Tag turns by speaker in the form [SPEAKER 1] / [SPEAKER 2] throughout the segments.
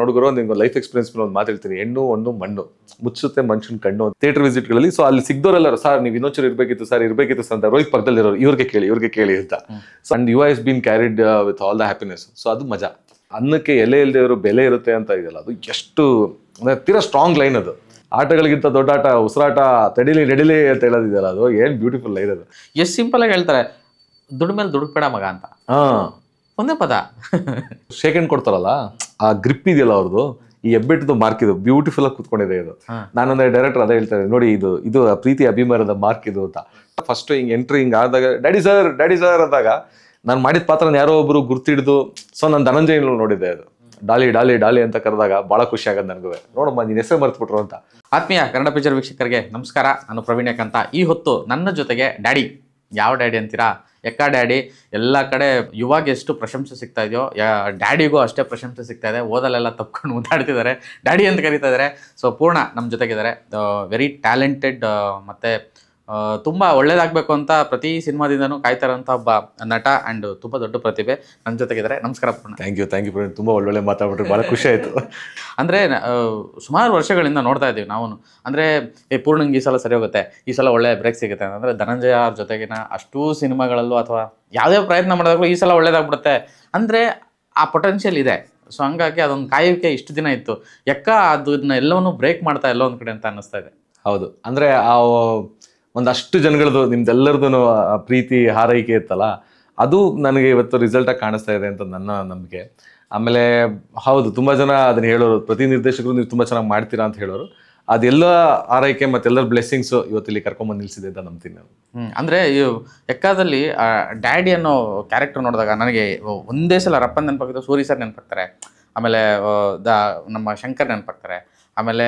[SPEAKER 1] ನೋಡುಗರು ನಿಮ್ಗೆ life experience ಮೇಲೆ ಒಂದು ಮಾತು ಹೇಳ್ತೀನಿ, ಹೆಣ್ಣು ಒಂದು ಮಣ್ಣು ಮುಚ್ಚುತ್ತೆ ಮನುಷ್ಯನ ಕಣ್ಣು. ಥಿಯೇಟರ್ ವಿಸಿಟ್ಗಳಲ್ಲಿ ಸೊ ಅಲ್ಲಿ ಸಿಗ್ದವರೆಲ್ಲರೂ ಸರ್ ನೀವು ಇನ್ನೊಂಚೂರು ಇರಬೇಕಿತ್ತು ಸರ್ ಅಂತ ರೋಹಿತ್ ಪಕ್ಕದಲ್ಲಿರೋರು ಇವ್ರಿಗೆ ಕೇಳಿ ಅಂತ. So and you has been carried with all the happiness. So ಅದು ಮಜಾ. ಅನ್ನಕ್ಕೆ ಎಲೆ ಇಲ್ಲದೆ ಬೆಲೆ ಇರುತ್ತೆ ಅಂತ ಇದೆಯಲ್ಲ, ಅದು ಎಷ್ಟು ತೀರಾ ಸ್ಟ್ರಾಂಗ್ ಲೈನ್ ಅದು. ಆಟಗಳಿಗಿಂತ ದೊಡ್ಡ ಆಟ ಉಸಿರಾಟ, ತಡಿಲಿ ನಡಿಲಿ ಅಂತ ಹೇಳೋದಿದೆಯಲ್ಲ, ಅದು ಏನ್ ಬ್ಯೂಟಿಫುಲ್ ಲೈನ್ ಅದು.
[SPEAKER 2] ಎಷ್ಟು ಸಿಂಪಲ್ ಆಗಿ ಹೇಳ್ತಾರೆ, ದುಡ್ಡು ಮೇಲೆ ದುಡುಕ್ಬೇಡ ಮಗ ಅಂತ. ಒಂದೇ ಪದ
[SPEAKER 1] ಶೇಕ್ ಹ್ಯಾಂಡ್ ಕೊಡ್ತಾರಲ್ಲ, ಆ ಗ್ರಿಪ್ ಇದೆಯಲ್ಲ ಅವ್ರದ್ದು, ಈ ಹೆಬ್ಬೆಟ್ಟದು ಮಾರ್ಕ್ ಇದು ಬ್ಯೂಟಿಫುಲ್ ಆಗಿ ಕುತ್ಕೊಂಡಿದೆ ಇದು. ನಾನೊಂದು ಡೈರೆಕ್ಟರ್ ಅದೇ ಹೇಳ್ತಾರೆ, ನೋಡಿ ಇದು ಪ್ರೀತಿ ಅಭಿಮಾನದ ಮಾರ್ಕ್ ಇದು ಅಂತ. ಫಸ್ಟ್ ಹಿಂಗ್ ಎಂಟ್ರಿ ಹಿಂಗ್ ಆದಾಗ ಡ್ಯಾಡಿ ಸರ್ ಅಂದಾಗ ನಾನು ಮಾಡಿದ ಪಾತ್ರನ ಯಾರೋ ಒಬ್ರು ಗುರ್ತಿಡ್ದು, ಸೊ ನಾನು ಧನಂಜಯ ನೋಡಿದ್ದೆ, ಅದು ಡಾಲಿ ಅಂತ ಕರೆದಾಗ ಬಹಳ ಖುಷಿ ಆಗೋದು ನನಗೂ. ನೋಡಮ್ಮ ನೀನ್ ಹೆಸರು ಮರ್ತ್ಬಿಟ್ರು ಅಂತ.
[SPEAKER 2] ಆತ್ಮೀಯ ಕನ್ನಡ ಪಿಕ್ಚರ್ ವೀಕ್ಷಕರಿಗೆ ನಮಸ್ಕಾರ. ನಾನು ಪ್ರವೀಣ್ ಅಂತ. ಈ ಹೊತ್ತು ನನ್ನ ಜೊತೆಗೆ ಡ್ಯಾಡಿ. ಯಾವ ಡ್ಯಾಡಿ ಅಂತೀರಾ? ಎಕ್ಕ ಡ್ಯಾಡಿ. ಎಲ್ಲ ಕಡೆ ಇವಾಗ ಎಷ್ಟು ಪ್ರಶಂಸೆ ಸಿಗ್ತಾ ಇದೆಯೋ ಡ್ಯಾಡಿಗೂ ಅಷ್ಟೇ ಪ್ರಶಂಸೆ ಸಿಗ್ತಾ ಇದೆ. ಓದಲೆಲ್ಲ ತಪ್ಕೊಂಡು ಮುದ್ದಾಡ್ತಿದ್ದಾರೆ, ಡ್ಯಾಡಿ ಅಂತ ಕರೀತಾ ಇದ್ದಾರೆ. ಸೊ ಪೂರ್ಣ ನಮ್ಮ ಜೊತೆಗಿದ್ದಾರೆ. ವೆರಿ ಟ್ಯಾಲೆಂಟೆಡ್ ಮತ್ತು ತುಂಬ ಒಳ್ಳೇದಾಗಬೇಕು ಅಂತ ಪ್ರತಿ ಸಿನಿಮಾದಿಂದನೂ ಕಾಯ್ತಾರಂಥ ಒಬ್ಬ ನಟ ಆ್ಯಂಡ್ ತುಂಬ ದೊಡ್ಡ ಪ್ರತಿಭೆ ನನ್ನ ಜೊತೆಗಿದ್ದಾರೆ. ನಮಸ್ಕಾರ ಪೂರ್ಣ.
[SPEAKER 1] ಥ್ಯಾಂಕ್ ಯು ಪ್ರವೀಣ್, ತುಂಬ ಒಳ್ಳೊಳ್ಳೆ ಮಾತಾಡ್ಬಿಟ್ರೆ ಭಾಳ ಖುಷಿ ಆಯಿತು.
[SPEAKER 2] ಅಂದರೆ ಸುಮಾರು ವರ್ಷಗಳಿಂದ ನೋಡ್ತಾ ಇದ್ದೀವಿ ನಾವು. ಅಂದರೆ ಪೂರ್ಣಂಗೆ ಈ ಸಲ ಸರಿ ಹೋಗುತ್ತೆ, ಈ ಸಲ ಒಳ್ಳೆ ಬ್ರೇಕ್ ಸಿಗುತ್ತೆ ಅಂದರೆ ಧನಂಜಯ ಅವ್ರ ಜೊತೆಗಿನ ಅಷ್ಟೂ ಸಿನಿಮಾಗಳಲ್ಲೂ ಅಥವಾ ಯಾವುದೇ ಪ್ರಯತ್ನ ಮಾಡಿದಾಗಲೂ ಈ ಸಲ ಒಳ್ಳೇದಾಗ್ಬಿಡುತ್ತೆ ಅಂದರೆ ಆ ಪೊಟೆನ್ಷಿಯಲ್ ಇದೆ. ಸೊ ಹಂಗಾಗಿ ಅದೊಂದು ಕಾಯುವಿಕೆ ಇಷ್ಟು ದಿನ ಇತ್ತು. ಅದನ್ನ ಎಲ್ಲವನ್ನೂ ಬ್ರೇಕ್ ಮಾಡ್ತಾ ಎಲ್ಲೋ ಒಂದು ಕಡೆ ಅಂತ ಅನ್ನಿಸ್ತಾ ಇದೆ.
[SPEAKER 1] ಹೌದು, ಅಂದರೆ ಆ ಒಂದಷ್ಟು ಜನಗಳದ್ದು ನಿಮ್ದೆಲ್ಲರದು ಪ್ರೀತಿ ಹಾರೈಕೆ ಇತ್ತಲ್ಲ, ಅದು ನನಗೆ ಇವತ್ತು ರಿಸಲ್ಟಾಗಿ ಕಾಣಿಸ್ತಾ ಇದೆ ಅಂತ ನನ್ನ ನಂಬಿಕೆ. ಆಮೇಲೆ ಹೌದು, ತುಂಬ ಜನ ಅದನ್ನ ಹೇಳೋರು, ಪ್ರತಿ ನಿರ್ದೇಶಕರು ನೀವು ತುಂಬ ಚೆನ್ನಾಗಿ ಮಾಡ್ತೀರಾ ಅಂತ ಹೇಳೋರು. ಅದೆಲ್ಲ ಆರೈಕೆ ಮತ್ತೆಲ್ಲರ ಬ್ಲೆಸ್ಸಿಂಗ್ಸು ಇವತ್ತಿಲ್ಲಿ ಕರ್ಕೊಂಬಂದು ನಿಲ್ಸಿದೆ ಅಂತ ನಂಬ್ತೀನಿ ನಾನು.
[SPEAKER 2] ಅಂದರೆ ಎಕ್ಕಾದಲ್ಲಿ ಡ್ಯಾಡಿ ಅನ್ನೋ ಕ್ಯಾರೆಕ್ಟರ್ ನೋಡಿದಾಗ ನನಗೆ ಒಂದೇ ಸಲ ರಪ್ಪನ್ ನೆನಪಾಗ್ತದೆ, ಸೂರಿ ಸರ್ ನೆನಪಾಗ್ತಾರೆ, ಆಮೇಲೆ ನಮ್ಮ ಶಂಕರ್ ನೆನಪಾಗ್ತಾರೆ, ಆಮೇಲೆ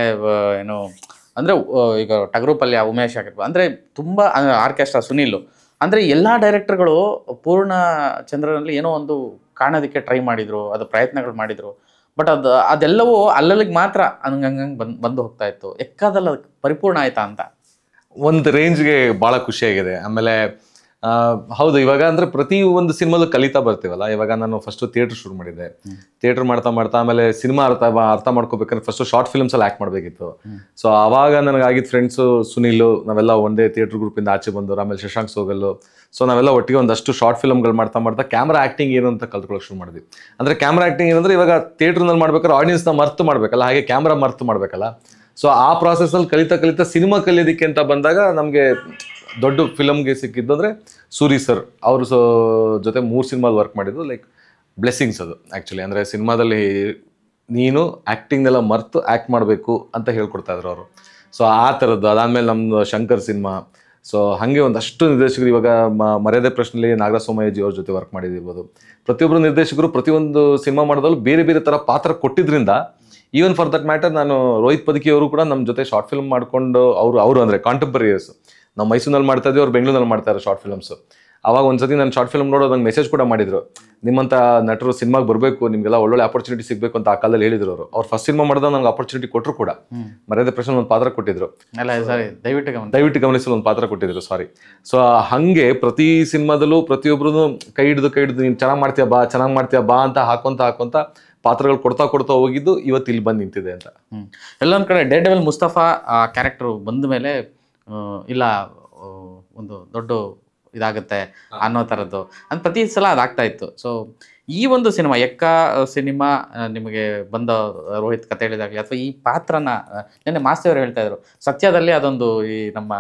[SPEAKER 2] ಏನು ಅಂದರೆ ಈಗ ಟಗರು ಪಲ್ಯ ಉಮೇಶ್ ಆಗಿರ್ಬೋದು, ಅಂದರೆ ತುಂಬ ಆರ್ಕೆಸ್ಟ್ರಾ ಸುನೀಲು, ಅಂದರೆ ಎಲ್ಲ ಡೈರೆಕ್ಟರ್ಗಳು ಪೂರ್ಣ ಚಂದ್ರನಲ್ಲಿ ಏನೋ ಒಂದು ಕಾಣೋದಕ್ಕೆ ಟ್ರೈ ಮಾಡಿದರು, ಅದು ಪ್ರಯತ್ನಗಳು ಮಾಡಿದರು. ಬಟ್ ಅದೆಲ್ಲವೂ ಅಲ್ಲಲ್ಲಿಗೆ ಮಾತ್ರ ಹಂಗಂಗೆ ಬಂದು ಹೋಗ್ತಾ ಇತ್ತು. ಎಕ್ಕಾದಲ್ಲಿ ಅದಕ್ಕೆ ಪರಿಪೂರ್ಣ ಆಯ್ತಾ ಅಂತ
[SPEAKER 1] ಒಂದು ರೇಂಜ್ಗೆ ಭಾಳ ಖುಷಿಯಾಗಿದೆ. ಆಮೇಲೆ ಹೌದು, ಇವಾಗ ಅಂದರೆ ಪ್ರತಿ ಒಂದು ಸಿನಿಮಾಲು ಕಲಿತಾ ಬರ್ತೀವಲ್ಲ. ಇವಾಗ ನಾನು ಫಸ್ಟು ಥಿಯೇಟ್ರ್ ಶುರು ಮಾಡಿದ್ದೆ. ಥಿಯೇಟ್ರ್ ಮಾಡ್ತಾ ಆಮೇಲೆ ಸಿನಿಮಾ ಅರ್ಥ ಮಾಡ್ಕೋಬೇಕಂದ್ರೆ ಫಸ್ಟು ಶಾರ್ಟ್ ಫಿಲ್ಮ್ಸಲ್ಲಿ ಆ್ಯಕ್ಟ್ ಮಾಡಬೇಕಿತ್ತು. ಸೊ ಆವಾಗ ನನಗಾಗಿದ್ದ ಫ್ರೆಂಡ್ಸು ಸುನೀಲು, ನಾವೆಲ್ಲ ಒಂದೇ ಥಿಯೇಟ್ರ್ ಗ್ರೂಪಿಂದ ಆಚೆ ಬಂದವರು. ಆಮೇಲೆ ಶಶಾಂಕ್ ಸೋಗಲ್ಲು. ಸೊ ನಾವೆಲ್ಲ ಒಟ್ಟಿಗೆ ಒಂದಷ್ಟು ಶಾರ್ಟ್ ಫಿಲ್ಮ್ಗಳು ಮಾಡ್ತಾ ಕ್ಯಾಮ್ರಾ ಆ್ಯಕ್ಟಿಂಗ್ ಏನು ಅಂತ ಕಲ್ತ್ಕೊಳ್ಳೋಕೆ ಶುರು ಮಾಡಿದ್ವಿ. ಅಂದರೆ ಕ್ಯಾಮ್ರಾ ಆ್ಯಕ್ಟಿಂಗ್ ಏನಂದರೆ ಇವಾಗ ಥಿಯೇಟ್ರ್ನಲ್ಲಿ ಮಾಡ್ಬೇಕಾದ್ರೆ ಆಡಿಯನ್ಸ್ನ ಮರ್ತು ಮಾಡಬೇಕಲ್ಲ, ಹಾಗೆ ಕ್ಯಾಮ್ರಾ ಮರ್ತು ಮಾಡಬೇಕಲ್ಲ. ಸೊ ಆ ಪ್ರಾಸೆಸ್ನಲ್ಲಿ ಕಲಿತಾ ಸಿನಿಮಾ ಕಲಿಯೋದಕ್ಕೆ ಅಂತ ಬಂದಾಗ ನಮಗೆ ದೊಡ್ಡ ಫಿಲಮ್ಗೆ ಸಿಕ್ಕಿದ್ದು ಅಂದರೆ ಸೂರಿ ಸರ್. ಅವರು ಜೊತೆ 3 ಸಿನಿಮಾಲ್ ವರ್ಕ್ ಮಾಡಿದ್ದು ಲೈಕ್ ಬ್ಲೆಸ್ಸಿಂಗ್ಸ್ ಅದು ಆ್ಯಕ್ಚುಲಿ. ಅಂದರೆ ಸಿನಿಮಾದಲ್ಲಿ ನೀನು ಆ್ಯಕ್ಟಿಂಗ್ನೆಲ್ಲ ಮರ್ತು ಆ್ಯಕ್ಟ್ ಮಾಡಬೇಕು ಅಂತ ಹೇಳ್ಕೊಡ್ತಾ ಇದ್ರು ಅವರು. ಸೊ ಆ ಥರದ್ದು. ಅದಾದಮೇಲೆ ನಮ್ಮದು ಶಂಕರ್ ಸಿನಿಮಾ. ಸೊ ಹಾಗೆ ಒಂದಷ್ಟು ನಿರ್ದೇಶಕರು ಇವಾಗ ಮರ್ಯಾದೆ ಪ್ರಶ್ನೆಯಲ್ಲಿ ನಾಗರಾಜ್ ಸೋಮಯ್ಯಜಿ ಅವ್ರ ಜೊತೆ ವರ್ಕ್ ಮಾಡಿದಿರ್ಬೋದು. ಪ್ರತಿಯೊಬ್ಬರು ನಿರ್ದೇಶಕರು ಪ್ರತಿಯೊಂದು ಸಿನಿಮಾ ಮಾಡೋದ್ರಲ್ಲಿ ಬೇರೆ ಥರ ಪಾತ್ರ ಕೊಟ್ಟಿದ್ರಿಂದ, ಈವನ್ ಫಾರ್ ದಟ್ ಮ್ಯಾಟರ್ ನಾನು ರೋಹಿತ್ ಪದಕಿ ಅವರು ಕೂಡ ನಮ್ಮ ಜೊತೆ ಶಾರ್ಟ್ ಫಿಲ್ಮ್ ಮಾಡಿಕೊಂಡು ಅವರು ಅಂದರೆ ಕಾಂಟೆಂಪರರೀಸ್. ನಾವು ಮೈಸೂರಿನಲ್ಲಿ ಮಾಡ್ತಾ ಇದ್ವಿ, ಅವ್ರು ಬೆಂಗಳೂರಲ್ಲಿ ಮಾಡ್ತಾರೆ ಶಾರ್ಟ್ ಫಿಲ್ಮ್ಸು. ಅವಾಗ ಒಂದ್ಸತಿ ನಾನು ಶಾರ್ಟ್ ಫಿಲ್ಮ್ ನೋಡೋದು ನಂಗೆ ಮೆಸೇಜ್ ಕೂಡ ಮಾಡಿದ್ರು, ನಿಮ್ಮಂಥ ನಟರು ಸಿನಿಮಾಗೆ ಬರಬೇಕು, ನಿಮಗೆಲ್ಲ ಒಳ್ಳೊಳ್ಳೆ ಆಪರ್ಚುನಿಟಿ ಸಿಗಬೇಕು ಅಂತ ಆ ಕಾಲದಲ್ಲಿ ಹೇಳಿದ್ರು ಅವರು. ಅವ್ರು ಫಸ್ಟ್ ಸಿನಿಮಾ ಮಾಡಿದಾಗ ನಂಗೆ ಆಪರ್ಚುನಿಟಿ ಕೊಟ್ಟರು ಕೂಡ. ಮರ್ಯಾದೆ ಪ್ರಶ್ನೆ ಒಂದು ಪಾತ್ರ ಕೊಟ್ಟಿದ್ರು, ದಯವಿಟ್ಟು ಗಮನಿಸಲು ಒಂದು ಪಾತ್ರ ಕೊಟ್ಟಿದ್ರು, ಸಾರಿ. ಸೊ ಹಾಗೆ ಪ್ರತಿ ಸಿನಿಮಾದಲ್ಲೂ ಪ್ರತಿಯೊಬ್ಬರು ಕೈ ಹಿಡಿದು ನೀನು ಚೆನ್ನಾಗಿ ಮಾಡ್ತೀಯಾ ಬಾ ಅಂತ ಹಾಕೊಂತ ಪಾತ್ರಗಳು ಕೊಡ್ತಾ ಹೋಗಿದ್ದು ಇವತ್ತು ಇಲ್ಲಿ ಬಂದು ನಿಂತಿದೆ ಅಂತ.
[SPEAKER 2] ಎಲ್ಲೊಂದು ಕಡೆ ಡೇರ್ ಡೆವಿಲ್ ಮುಸ್ತಫಾ ಕ್ಯಾರೆಕ್ಟರ್ ಬಂದ ಮೇಲೆ ಇಲ್ಲ ಒಂದು ದೊಡ್ಡ ಇದಾಗುತ್ತೆ ಅನ್ನೋ ಥರದ್ದು ಅಂತ ಪ್ರತಿ ಸಲ ಅದಾಗ್ತಾ ಇತ್ತು. ಸೊ ಈ ಒಂದು ಸಿನಿಮಾ ಸಿನಿಮಾ ನಿಮಗೆ ಬಂದ ರೋಹಿತ್ ಕತೆ ಹೇಳಿದಾಗಲಿ ಅಥವಾ ಈ ಪಾತ್ರನ ನೆನ್ನೆ ಮಾಸ್ತಿಯವರು ಹೇಳ್ತಾ ಇದ್ರು, ಸತ್ಯದಲ್ಲಿ ಅದೊಂದು ಈ ನಮ್ಮ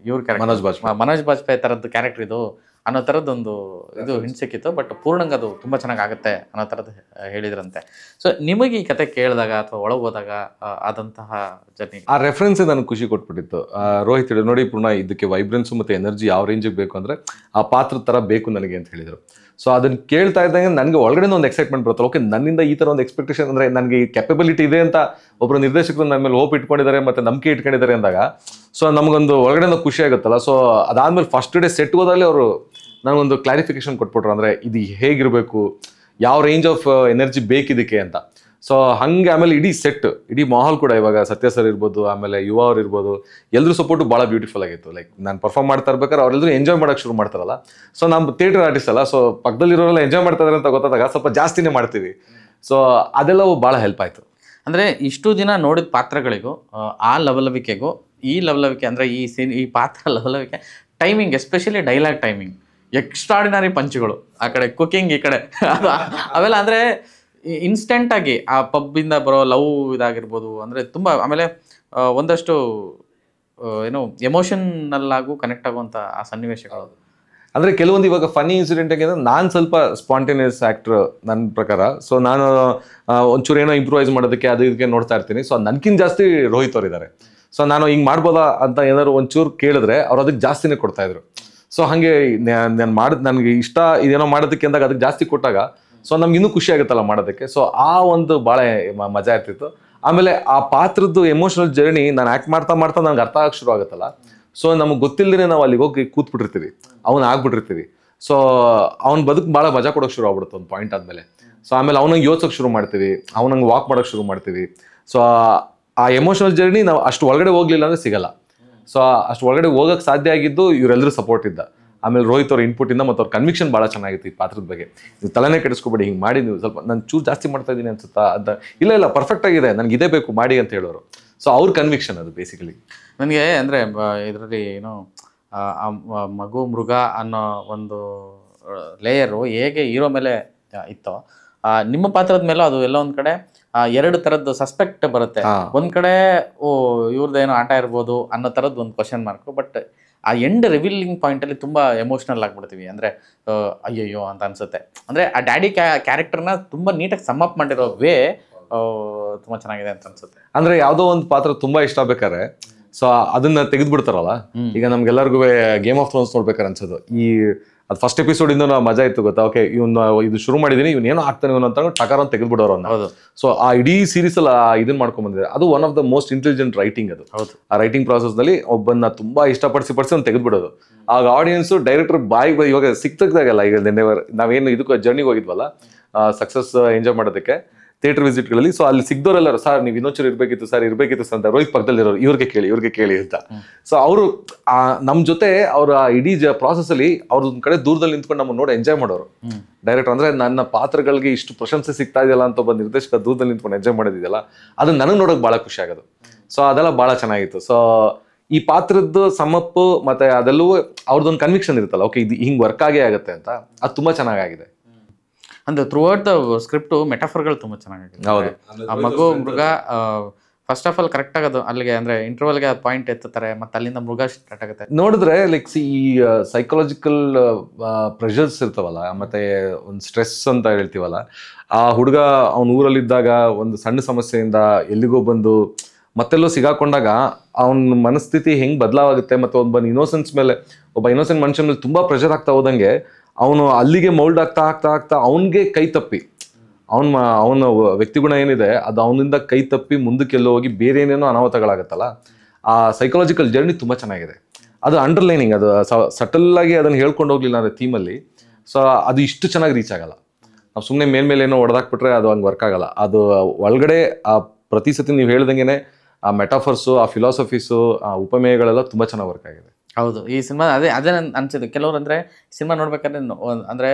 [SPEAKER 2] ಇವ್ರ ಕ್ಯಾರೆಕ್ಟರ್ ಮನೋಜ್ ಬಾಜ್ಪೇಯಿ ಥರದ್ದು ಕ್ಯಾರೆಕ್ಟರ್ ಇದು ಅನ್ನೋ ಥರದ್ದೊಂದು ಇದು ಸಿಕ್ಕಿತ್ತು. ಬಟ್ ಪೂರ್ಣಂಗೆ ಅದು ತುಂಬ ಚೆನ್ನಾಗಿ ಆಗುತ್ತೆ ಅನ್ನೋ ಥರದ್ದು ಹೇಳಿದ್ರಂತೆ. ಸೊ ನಿಮಗೆ ಈ ಕತೆ ಕೇಳಿದಾಗ ಅಥವಾ ಒಳಗೆ ಹೋದಾಗ ಆದಂತಹ ಜರ್ನಿ,
[SPEAKER 1] ಆ ರೆಫರೆನ್ಸ್ ನನಗೆ ಖುಷಿ ಕೊಟ್ಬಿಟ್ಟಿತ್ತು. ರೋಹಿತ್ ಹೇಳಿ, ನೋಡಿ ಪೂರ್ಣ ಇದಕ್ಕೆ ವೈಬ್ರೆನ್ಸು ಮತ್ತು ಎನರ್ಜಿ ಯಾವ ರೇಂಜಿಗೆ ಬೇಕು ಅಂದರೆ ಆ ಪಾತ್ರದ ಥರ ಬೇಕು ನನಗೆ ಅಂತ ಹೇಳಿದರು. ಸೊ ಅದನ್ನು ಕೇಳ್ತಾ ಇದ್ದಂಗೆ ನನಗೆ ಒಳಗಡೆ ಒಂದು ಎಕ್ಸೈಟ್ಮೆಂಟ್ ಬರುತ್ತೆ. ಓಕೆ, ನನ್ನಿಂದ ಈ ಥರ ಒಂದು ಎಕ್ಸ್ಪೆಕ್ಟೇಷನ್ ಅಂದರೆ ನನಗೆ ಈ ಕೆಪಬಿಲಿಟಿ ಇದೆ ಅಂತ ಒಬ್ಬರು ನಿರ್ದೇಶಕರು ನನ್ನ ಮೇಲೆ ಹೋಪ್ ಇಟ್ಕೊಂಡಿದ್ದಾರೆ ಮತ್ತು ನಂಬಿಕೆ ಇಟ್ಕೊಂಡಿದ್ದಾರೆ ಅಂದಾಗ ಸೊ ನಮಗೊಂದು ಒಳಗಡೆ ಖುಷಿ ಆಗುತ್ತಲ್ಲ. ಸೊ ಅದಾದಮೇಲೆ ಫಸ್ಟ್ ಡೇ ಸೆಟ್ ಹೋದಾಗಲೇ ಅವರು ನನಗೊಂದು ಕ್ಲಾರಿಫಿಕೇಶನ್ ಕೊಟ್ಬಿಟ್ರು, ಅಂದರೆ ಇದು ಹೇಗಿರಬೇಕು, ಯಾವ ರೇಂಜ್ ಆಫ್ ಎನರ್ಜಿ ಬೇಕಿದಕ್ಕೆ ಅಂತ. ಸೊ ಹಂಗೆ ಆಮೇಲೆ ಇಡೀ ಮಾಹೋಲ್ ಕೂಡ ಇವಾಗ ಸತ್ಯ ಸರ್ ಇರ್ಬೋದು, ಆಮೇಲೆ ಯುವ ಅವ್ರು ಇರ್ಬೋದು, ಎಲ್ಲರೂ ಸಪೋರ್ಟು ಭಾಳ ಬ್ಯೂಟಿಫುಲ್ ಆಗಿತ್ತು. ಲೈಕ್ ನಾನು ಪರ್ಫಾರ್ಮ್ ಮಾಡ್ತಾ ಇರ್ಬೇಕಾದ್ರೆ ಅವರೆಲ್ಲರೂ ಎಂಜಾಯ್ ಮಾಡೋಕ್ಕೆ ಶುರು ಮಾಡ್ತಾರಲ್ಲ. ಸೊ ನಮ್ಮ ಥಿಯೇಟರ್ ಆರ್ಟಿಸ್ಟ್ ಅಲ್ಲ, ಸೊ ಪಕ್ಕದಲ್ಲಿರೋರೆಲ್ಲ ಎಂಜಾಯ್ ಮಾಡ್ತಾ ಇದ್ದಾರೆ ಅಂತ ಗೊತ್ತಾದಾಗ ಸ್ವಲ್ಪ ಜಾಸ್ತಿನೇ ಮಾಡ್ತೀವಿ. ಸೊ ಅದೆಲ್ಲವೂ ಭಾಳ ಹೆಲ್ಪ್ ಆಯಿತು.
[SPEAKER 2] ಅಂದರೆ ಇಷ್ಟು ದಿನ ನೋಡಿದ ಪಾತ್ರಗಳಿಗೂ ಆ ಲವಲವಿಕೆಗೂ ಈ ಲವಲವಿಕೆ ಅಂದರೆ ಈ ಪಾತ್ರ ಲವಲವಿಕೆ timing, especially dialogue timing, extraordinary ಪಂಚ್ಗಳು, ಆ ಕಡೆ ಕುಕಿಂಗ್, ಈ ಕಡೆ ಅವೆಲ್ಲ ಅಂದರೆ ಇನ್ಸ್ಟೆಂಟಾಗಿ ಆ ಪಬ್ಬಿಂದ ಬರೋ ಲವ್ ಇದಾಗಿರ್ಬೋದು. ಅಂದರೆ ತುಂಬ ಆಮೇಲೆ ಒಂದಷ್ಟು ಏನು ಎಮೋಷನಲ್ ಆಗು ಕನೆಕ್ಟ್ ಆಗುವಂಥ ಆ ಸನ್ನಿವೇಶಗಳು.
[SPEAKER 1] ಅಂದರೆ ಕೆಲವೊಂದು ಇವಾಗ ಫನಿ ಇನ್ಸಿಡೆಂಟ್ ಆಗಿದೆ, ನಾನು ಸ್ವಲ್ಪ ಸ್ಪಾಂಟೇನಿಯಸ್ ಆ್ಯಕ್ಟ್ರ್ ನನ್ನ ಪ್ರಕಾರ. ಸೊ ನಾನು ಒಂಚೂರು ಏನೋ ಇಂಪ್ರೂವೈಸ್ ಮಾಡೋದಕ್ಕೆ ಅದು ಇದಕ್ಕೆ ನೋಡ್ತಾ ಇರ್ತೀನಿ. ಸೊ ನನಗಿಂತ ಜಾಸ್ತಿ ರೋಹಿತ್ ಅವ್ರು ಇದ್ದಾರೆ. ಸೊ ನಾನು ಹಿಂಗೆ ಮಾಡ್ಬೋದಾ ಅಂತ ಏನಾದ್ರು ಒಂಚೂರು ಕೇಳಿದ್ರೆ ಅವ್ರು ಅದಕ್ಕೆ ಜಾಸ್ತಿನೇ ಕೊಡ್ತಾಯಿದ್ರು. ಸೊ ಹಾಗೆ ನಾನು ನನಗೆ ಇಷ್ಟ ಇದೇನೋ ಮಾಡೋದಕ್ಕೆ ಅಂದಾಗ ಅದಕ್ಕೆ ಜಾಸ್ತಿ ಕೊಟ್ಟಾಗ ಸೊ ನಮ್ಗೆ ಇನ್ನೂ ಖುಷಿ ಆಗುತ್ತಲ್ಲ ಮಾಡೋದಕ್ಕೆ. ಸೊ ಆ ಒಂದು ಭಾಳ ಮಜಾ ಇರ್ತಿತ್ತು. ಆಮೇಲೆ ಆ ಪಾತ್ರದ್ದು ಎಮೋಷನಲ್ ಜರ್ನಿ ನಾನು ಆ್ಯಕ್ಟ್ ಮಾಡ್ತಾ ಮಾಡ್ತಾ ನನಗೆ ಅರ್ಥ ಆಗಕ್ಕೆ ಶುರು ಆಗುತ್ತಲ್ಲ. ಸೊ ನಮಗೆ ಗೊತ್ತಿಲ್ಲದೇ ನಾವು ಅಲ್ಲಿಗೆ ಹೋಗಿ ಕೂತ್ಬಿಟ್ಟಿರ್ತೀವಿ, ಅವ್ನು ಆಗ್ಬಿಟ್ಟಿರ್ತೀವಿ. ಸೊ ಅವ್ನ ಬದುಕು ಭಾಳ ಮಜಾ ಕೊಡೋಕೆ ಶುರು ಆಗ್ಬಿಡುತ್ತೆ ಒಂದು ಪಾಯಿಂಟ್ ಆದಮೇಲೆ. ಸೊ ಆಮೇಲೆ ಅವನಿಗೆ ಯೋಚಿಸೋಕೆ ಶುರು ಮಾಡ್ತೀವಿ, ಅವನಂಗೆ ವಾಕ್ ಮಾಡೋಕೆ ಶುರು ಮಾಡ್ತೀವಿ. ಸೊ ಆ ಎಮೋಷನಲ್ ಜರ್ನಿ ನಾವು ಅಷ್ಟು ಒಳಗಡೆ ಹೋಗ್ಲಿಲ್ಲ ಅಂದರೆ ಸಿಗಲ್ಲ. ಸೊ ಅಷ್ಟು ಒಳಗಡೆ ಹೋಗೋಕ್ಕೆ ಸಾಧ್ಯ ಆಗಿದ್ದು ಇವರೆಲ್ಲರೂ ಸಪೋರ್ಟ್ ಇದ್ದ. ಆಮೇಲೆ ರೋಹಿತ್ ಅವ್ರ ಇನ್ಪುಟಿಂದ ಮತ್ತು ಅವ್ರ ಕನ್ವಿಕ್ಷನ್ ಭಾಳ ಚೆನ್ನಾಗಿತ್ತು ಈ ಪಾತ್ರದ ಬಗ್ಗೆ. ನೀವು ತಲೆನೇ ಕೆಡಿಸ್ಕೊಬೇಡಿ, ಹಿಂಗೆ ಮಾಡಿ ನೀವು ಸ್ವಲ್ಪ ನಾನು ಚೂರು ಜಾಸ್ತಿ ಮಾಡ್ತಾ ಇದ್ದೀನಿ ಅನ್ಸುತ್ತಾ ಅಂತ. ಇಲ್ಲ ಪರ್ಫೆಕ್ಟ್ ಆಗಿದೆ, ನನಗೆ ಇದೇ ಬೇಕು ಮಾಡಿ ಅಂತ ಹೇಳೋರು. ಸೊ ಅವ್ರ ಕನ್ವಿಕ್ಷನ್ ಅದು ಬೇಸಿಕಲಿ.
[SPEAKER 2] ನನಗೆ ಅಂದರೆ ಇದರಲ್ಲಿ ಏನು ಮಗು ಮೃಗ ಅನ್ನೋ ಒಂದು ಲೇಯರು ಹೇಗೆ ಹೀರೋ ಮೇಲೆ ಇತ್ತೋ, ನಿಮ್ಮ ಪಾತ್ರದ ಮೇಲೂ ಅದು ಎಲ್ಲ ಒಂದು ಕಡೆ ಎರಡು ಥರದ್ದು ಸಸ್ಪೆಕ್ಟ್ ಬರುತ್ತೆ. ಒಂದು ಕಡೆ ಇವ್ರದ್ದೇನೋ ಆಟ ಇರ್ಬೋದು ಅನ್ನೋ ಥರದ್ದು ಒಂದು ಕ್ವಶನ್ ಮಾರ್ಕು. ಬಟ್ ಆ ಎಂಡ್ ರಿವೀಲಿಂಗ್ ಪಾಯಿಂಟಲ್ಲಿ ತುಂಬ ಎಮೋಷ್ನಲ್ ಆಗಿಬಿಡ್ತೀವಿ. ಅಂದರೆ ಅಯ್ಯಯ್ಯೋ ಅಂತ ಅನಿಸುತ್ತೆ. ಅಂದರೆ ಆ ಡ್ಯಾಡಿ ಕ್ಯಾರೆಕ್ಟರ್ನ ತುಂಬ ನೀಟಾಗಿ ಸಮ್ಮಪ್ ಮಾಡಿರೋ ವೇ ತುಂಬ ಚೆನ್ನಾಗಿದೆ ಅಂತ ಅನ್ಸುತ್ತೆ.
[SPEAKER 1] ಅಂದರೆ ಯಾವುದೋ ಒಂದು ಪಾತ್ರ ತುಂಬ ಇಷ್ಟ ಆಗ್ಬೇಕಾದ್ರೆ ಸೊ ಅದನ್ನ ತೆಗೆದ್ಬಿಡ್ತಾರಲ್ಲ. ಈಗ ನಮ್ಗೆಲ್ಲರಿಗೂ ಗೇಮ್ ಆಫ್ ಥ್ರೋನ್ಸ್ ನೋಡ್ಬೇಕಾರೆ ಅನ್ಸೋದು, ಅದು ಫಸ್ಟ್ ಎಪಿಸೋಡಿಂದ ನಾವು ಮಜಾ ಇತ್ತು ಗೊತ್ತಾ. ಓಕೆ ಇದು ಶುರು ಮಾಡಿದೀನಿ, ಇವನು ಏನೋ ಆಗ್ತಾನೆ ಇವನು ಅಂತ ಟಕಾರ ಅಂತ ತೆಗೆದ್ಬಿಡೋರು ಅವ್ನು. ಸೊ ಆ ಇಡೀ ಸೀರೀಸ್ ಅಲ್ಲಿ ಇದನ್ನ ಮಾಡ್ಕೊಂಡ್ ಬಂದಿದೆ. ಅದು one of the most intelligent writing ಅದು. ಆ ರೈಟಿಂಗ್ ಪ್ರಾಸೆಸ್ ನಲ್ಲಿ ಒಬ್ಬನ್ನ ತುಂಬಾ ಇಷ್ಟಪಡಿಸಿ ಅವ್ನು ತೆಗೆದ್ಬಿಡೋದು. ಆಗ ಆಡಿಯನ್ಸ್ ಡೈರೆಕ್ಟರ್ ಇವಾಗ ಸಿಕ್ತಾಗಲ್ಲ. ಈಗ ನಾವೇನು ಇದಕ್ಕೆ ಜರ್ನಿಗೆ ಹೋಗಿದ್ವಲ್ಲ ಸಕ್ಸಸ್ ಎಂಜಾಯ್ ಮಾಡೋದಕ್ಕೆ ಥಿಯೇಟರ್ ವಿಸಿಟ್ಗಳಲ್ಲಿ. ಸೊ ಅಲ್ಲಿ ಸಿಗ್ದವರೆಲ್ಲರೂ ಸರ್ ನೀವು ಇನ್ನೊಂಚೂರು ಇರಬೇಕಿತ್ತು ಸರ್ ಅಂತ ರೋಹಿತ್ ಪಕ್ಕದಲ್ಲಿರೋರು ಇವ್ರಿಗೆ ಕೇಳಿ ಅಂತ. ಸೊ ಅವರು ನಮ್ಮ ಜೊತೆ ಅವರ ಇಡೀ ಪ್ರಾಸೆಸ್ ಅಲ್ಲಿ ಅವ್ರ ಒಂದು ಕಡೆ ದೂರದಲ್ಲಿ ನಿಂತ್ಕೊಂಡು ನಮ್ಮನ್ನು ನೋಡಿ ಎಂಜಾಯ್ ಮಾಡೋರು ಡೈರೆಕ್ಟರ್. ಅಂದ್ರೆ ನನ್ನ ಪಾತ್ರಗಳಿಗೆ ಇಷ್ಟು ಪ್ರಶಂಸೆ ಸಿಗ್ತಾ ಇದೆಯಲ್ಲ ಅಂತ ಒಬ್ಬ ನಿರ್ದೇಶಕ ದೂರದಲ್ಲಿ ನಿಂತ್ಕೊಂಡು ಎಂಜಾಯ್ ಮಾಡೋದಿದೆಯಲ್ಲ, ಅದು ನನಗೆ ನೋಡೋಕೆ ಭಾಳ ಖುಷಿ ಆಗೋದು. ಸೊ ಅದೆಲ್ಲ ಭಾಳ ಚೆನ್ನಾಗಿತ್ತು. ಸೊ ಈ ಪಾತ್ರದ್ದು ಸಮ್ಮಪ್ಪು ಮತ್ತೆ ಅದೆಲ್ಲವೂ ಅವ್ರದ್ದೊಂದು ಕನ್ವಿಕ್ಷನ್ ಇರುತ್ತಲ್ಲ, ಓಕೆ ಇದು ಹಿಂಗೆ ವರ್ಕ್ ಆಗೇ ಆಗುತ್ತೆ ಅಂತ, ಅದು ತುಂಬ ಚೆನ್ನಾಗಿದೆ.
[SPEAKER 2] ಅಂದ್ರೆ ಥ್ರೂ ಔಟ್ ದ ಸ್ಕ್ರಿಪ್ಟು ಮೆಟಾಫರ್ಗಳು ತುಂಬ ಚೆನ್ನಾಗಿದೆ.
[SPEAKER 1] ಹೌದು,
[SPEAKER 2] ಆ ಮಗು ಮೃಗ ಫಸ್ಟ್ ಆಫ್ ಆಲ್ ಕರೆಕ್ಟ್ ಆಗೋದು ಅಲ್ಲಿಗೆ, ಅಂದ್ರೆ ಇಂಟರ್ವಲ್ಗೆ ಪಾಯಿಂಟ್ ಎತ್ತುತ್ತಾರೆ, ಮತ್ತೆ ಅಲ್ಲಿಂದ ಮೃಗ ಸ್ಟಾರ್ಟ್ ಆಗುತ್ತೆ.
[SPEAKER 1] ನೋಡಿದ್ರೆ ಲೈಕ್ ಈ ಸೈಕಲಾಜಿಕಲ್ ಪ್ರೆಷರ್ಸ್ ಇರ್ತಾವಲ್ಲ, ಮತ್ತೆ ಒಂದು ಸ್ಟ್ರೆಸ್ ಅಂತ ಹೇಳ್ತೀವಲ್ಲ, ಆ ಹುಡುಗ ಅವ್ನ ಊರಲ್ಲಿದ್ದಾಗ ಒಂದು ಸಣ್ಣ ಸಮಸ್ಯೆಯಿಂದ ಎಲ್ಲಿಗೋ ಬಂದು ಮತ್ತೆಲ್ಲೋ ಸಿಗಾಕೊಂಡಾಗ ಅವನ ಮನಸ್ಥಿತಿ ಹೆಂಗೆ ಬದಲಾಗುತ್ತೆ, ಮತ್ತು ಒಬ್ಬ ಇನ್ನೋಸೆಂಟ್ ಮನುಷ್ಯನ ಮೇಲೆ ತುಂಬ ಪ್ರೆಷರ್ ಆಗ್ತಾ ಹೋದಂಗೆ ಅವನು ಅಲ್ಲಿಗೆ ಮೌಲ್ಡ್ ಆಗ್ತಾ ಅವನಿಗೆ ಕೈ ತಪ್ಪಿ ಅವನ ವ್ಯಕ್ತಿಗುಣ ಏನಿದೆ ಅದು ಅವನಿಂದ ಕೈ ತಪ್ಪಿ ಮುಂದಕ್ಕೆಲ್ಲೋ ಹೋಗಿ ಬೇರೆ ಏನೇನೋ ಅನಾಹುತಗಳಾಗತ್ತಲ್ಲ. ಆ ಸೈಕಲಾಜಿಕಲ್ ಜರ್ನಿ ತುಂಬ ಚೆನ್ನಾಗಿದೆ. ಅದು ಅಂಡರ್ಲೈನಿಂಗ್, ಅದು ಸಟಲ್ಲಾಗಿ ಅದನ್ನು ಹೇಳ್ಕೊಂಡು ಹೋಗ್ಲಿಲ್ಲ ಅಂದರೆ ಥೀಮಲ್ಲಿ, ಸೊ ಅದು ಇಷ್ಟು ಚೆನ್ನಾಗಿ ರೀಚ್ ಆಗಲ್ಲ. ನಾವು ಸುಮ್ಮನೆ ಮೇಲ್ಮೇಲೆ ಏನೋ ಹೊಡೆದಾಕ್ಬಿಟ್ರೆ ಅದು ಹಂಗೆ ವರ್ಕ್ ಆಗಲ್ಲ. ಅದು ಒಳಗಡೆ ಆ ಪ್ರತಿ ಸತಿ ನೀವು ಹೇಳ್ದಂಗೆ ಆ ಮೆಟಾಫರ್ಸು, ಆ ಫಿಲಾಸಫೀಸು, ಆ ಉಪಮೇಯಗಳೆಲ್ಲ ತುಂಬ ಚೆನ್ನಾಗಿ ವರ್ಕ್ ಆಗಿದೆ.
[SPEAKER 2] ಹೌದು, ಈ ಸಿನಿಮಾ ಅದೇ ಅನ್ಸಿದ್ದು. ಕೆಲವರು ಅಂದರೆ ಸಿನಿಮಾ ನೋಡ್ಬೇಕಾದ್ರೆ ಅಂದರೆ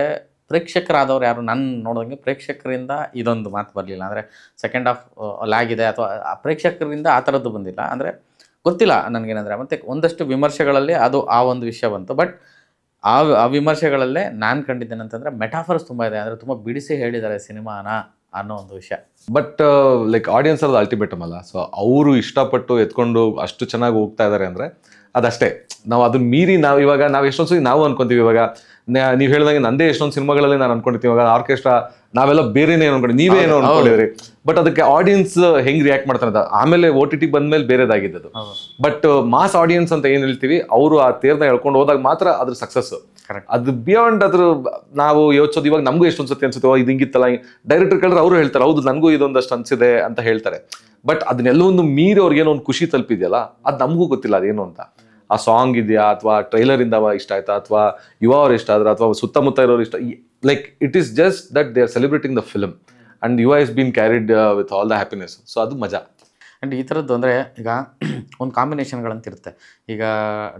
[SPEAKER 2] ಪ್ರೇಕ್ಷಕರಾದವ್ರು ಯಾರು ನಾನು ನೋಡೋದಂಗೆ ಪ್ರೇಕ್ಷಕರಿಂದ ಇದೊಂದು ಮಾತು ಬರಲಿಲ್ಲ, ಅಂದರೆ ಸೆಕೆಂಡ್ ಹಾಫ್ ಲ್ಯಾಗ್ ಇದೆ ಅಥವಾ ಪ್ರೇಕ್ಷಕರಿಂದ ಆ ಥರದ್ದು ಬಂದಿಲ್ಲ. ಅಂದರೆ ಗೊತ್ತಿಲ್ಲ ನನಗೇನಂದರೆ, ಮತ್ತು ಒಂದಷ್ಟು ವಿಮರ್ಶೆಗಳಲ್ಲಿ ಅದು ಆ ಒಂದು ವಿಷಯ ಬಂತು. ಬಟ್ ಆ ವಿಮರ್ಶೆಗಳಲ್ಲೇ ನಾನು ಕಂಡಿದ್ದೇನೆಂತಂದರೆ ಮೆಟಾಫರ್ಸ್ ತುಂಬ ಇದೆ, ಅಂದರೆ ತುಂಬ ಬಿಡಿಸಿ ಹೇಳಿದ್ದಾರೆ ಸಿನಿಮಾನ ಅನ್ನೋ ಒಂದು ವಿಷಯ.
[SPEAKER 1] ಬಟ್ ಲೈಕ್ ಆಡಿಯನ್ಸ್ ಅದು ಅಲ್ಟಿಮೇಟಮ್ ಅಲ್ಲ. ಸೊ ಅವರು ಇಷ್ಟಪಟ್ಟು ಎತ್ಕೊಂಡು ಅಷ್ಟು ಚೆನ್ನಾಗಿ ಹೋಗ್ತಾ ಇದ್ದಾರೆ ಅಂದರೆ ಅದಷ್ಟೇ. ನಾವು ಅದನ್ನ ಮೀರಿ ನಾವು ಎಷ್ಟೊಂದು ಸರಿ ನಾವು ಅನ್ಕೊಂತೀವಿ. ಇವಾಗ ನೀವು ಹೇಳ್ದಂಗೆ ನಂದೇ ಎಷ್ಟೊಂದು ಸಿನಿಮಾಗಳಲ್ಲಿ ನಾನು ಅನ್ಕೊಂಡಿರ್ತೀವಿ, ಇವಾಗ ಆರ್ಕೆಸ್ಟ್ರಾ ನಾವೆಲ್ಲ ಬೇರೆನೇ ಅನ್ಕೊಂಡು ನೀವೇ ಏನೋ ಅನ್ಕೊಂಡಿದ್ರಿ. ಬಟ್ ಅದಕ್ಕೆ ಆಡಿಯನ್ಸ್ ಹೆಂಗ್ ರಿಯಾಕ್ಟ್ ಮಾಡ್ತಾರೆ ಅಂತ ಆಮೇಲೆ OTT ಬಂದ್ಮೇಲೆ ಬೇರೆದಾಗಿದ್ದು. ಬಟ್ ಮಾಸ್ ಆಡಿಯನ್ಸ್ ಅಂತ ಏನ್ ಹೇಳ್ತೀವಿ, ಅವರು ಆ ತೇರ್ನ ಹೇಳ್ಕೊಂಡು ಹೋದಾಗ ಮಾತ್ರ ಅದ್ರ ಸಕ್ಸಸ್. ಅದು ಬಿಯಾಂಡ್ ಅದ್ರ ನಾವು ಯೋಚಿಸೋದು. ಇವಾಗ ನಮಗೂ ಎಷ್ಟೊಂದು ಸತಿ ಅನ್ಸುತ್ತೆ ಇದು ಹಿಂಗಿತ್ತಲ್ಲ, ಡೈರೆಕ್ಟರ್ ಕೇಳಿದ್ರೆ ಅವರು ಹೇಳ್ತಾರೆ ಹೌದು ನನಗೂ ಇದೊಂದಷ್ಟು ಅನ್ಸಿದೆ ಅಂತ ಹೇಳ್ತಾರೆ. ಬಟ್ ಅದನ್ನೆಲ್ಲೊಂದು ಮೀರಿ ಅವ್ರಿಗೇನೋ ಒಂದು ಖುಷಿ ತಲುಪಿದೆಯಲ್ಲ, ಅದು ನಮಗೂ ಗೊತ್ತಿಲ್ಲ ಅದೇನು ಅಂತ. ಆ ಸಾಂಗ್ ಇದೆಯಾ, ಅಥವಾ ಟ್ರೈಲರ್ ಇಂದ ಇಷ್ಟ ಆಯ್ತಾ, ಅಥವಾ ಯುವ ಅವ್ರು ಇಷ್ಟ ಆದ್ರೆ, ಅಥವಾ ಸುತ್ತಮುತ್ತ ಇರೋರು ಇಷ್ಟ, like it is just that they are celebrating the film and Yuva is been carried with all the happiness. So ಅದು ಮಜಾ.
[SPEAKER 2] ಆ್ಯಂಡ್ ಈ ಥರದ್ದು ಅಂದರೆ ಈಗ ಒಂದು ಕಾಂಬಿನೇಷನ್ಗಳಂತಿರುತ್ತೆ. ಈಗ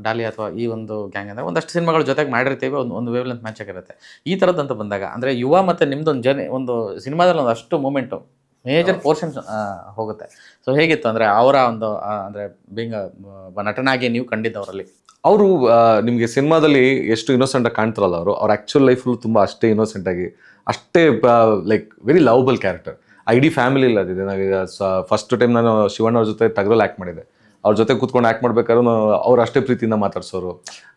[SPEAKER 2] ಡಾಲಿ ಅಥವಾ ಈ ಒಂದು ಗ್ಯಾಂಗ್ ಅಂದರೆ ಒಂದಷ್ಟು ಸಿನಿಮಾಗಳ ಜೊತೆಗೆ ಮಾಡಿರ್ತೀವಿ, ಒಂದು ವೇವ್ ಲೆಂತ್ ಮ್ಯಾಚ್ ಆಗಿರುತ್ತೆ. ಈ ಥರದ್ದಂತ ಬಂದಾಗ ಅಂದರೆ ಯುವ ಮತ್ತು ನಿಮ್ಮದೊಂದು ಒಂದು ಸಿನಿಮಾದಲ್ಲಿ ಒಂದಷ್ಟು ಮೂಮೆಂಟು ಮೇಜರ್ ಪೋರ್ಷನ್ಸ್ ಹೋಗುತ್ತೆ. ಸೊ ಹೇಗಿತ್ತು ಅಂದರೆ ಅವರ ಒಂದು ಅಂದರೆ ಬೀಂಗ್ ನಟನಾಗಿ ನೀವು ಕಂಡಿದ್ದವರಲ್ಲಿ?
[SPEAKER 1] ಅವರು ನಿಮಗೆ ಸಿನಿಮಾದಲ್ಲಿ ಎಷ್ಟು ಇನ್ನೋಸೆಂಟಾಗಿ ಕಾಣ್ತಾರಲ್ಲ ಅವ್ರ ಆ್ಯಕ್ಚುಯಲ್ ಲೈಫಲ್ಲೂ ತುಂಬ ಅಷ್ಟೇ ಇನ್ನೋಸೆಂಟಾಗಿ, ಅಷ್ಟೇ ಲೈಕ್ ವೆರಿ ಲವಬಲ್ ಕ್ಯಾರೆಕ್ಟರ್. ಇಡೀ ಫ್ಯಾಮಿಲಿ ಇಲ್ಲ ಅದಿದೆ. ನಾವೀಗ ಫಸ್ಟ್ ಟೈಮ್ ನಾನು ಶಿವಣ್ಣ ಅವ್ರ ಜೊತೆ ತಗರಲ್ಲಿ ಆ್ಯಕ್ಟ್ ಮಾಡಿದೆ. ಅವ್ರ ಜೊತೆ ಕೂತ್ಕೊಂಡು ಆ್ಯಕ್ಟ್ ಮಾಡ್ಬೇಕಾದ್ರೂ ಅವ್ರು ಅಷ್ಟೇ ಪ್ರೀತಿಯಿಂದ ಮಾತಾಡ್ಸೋರು.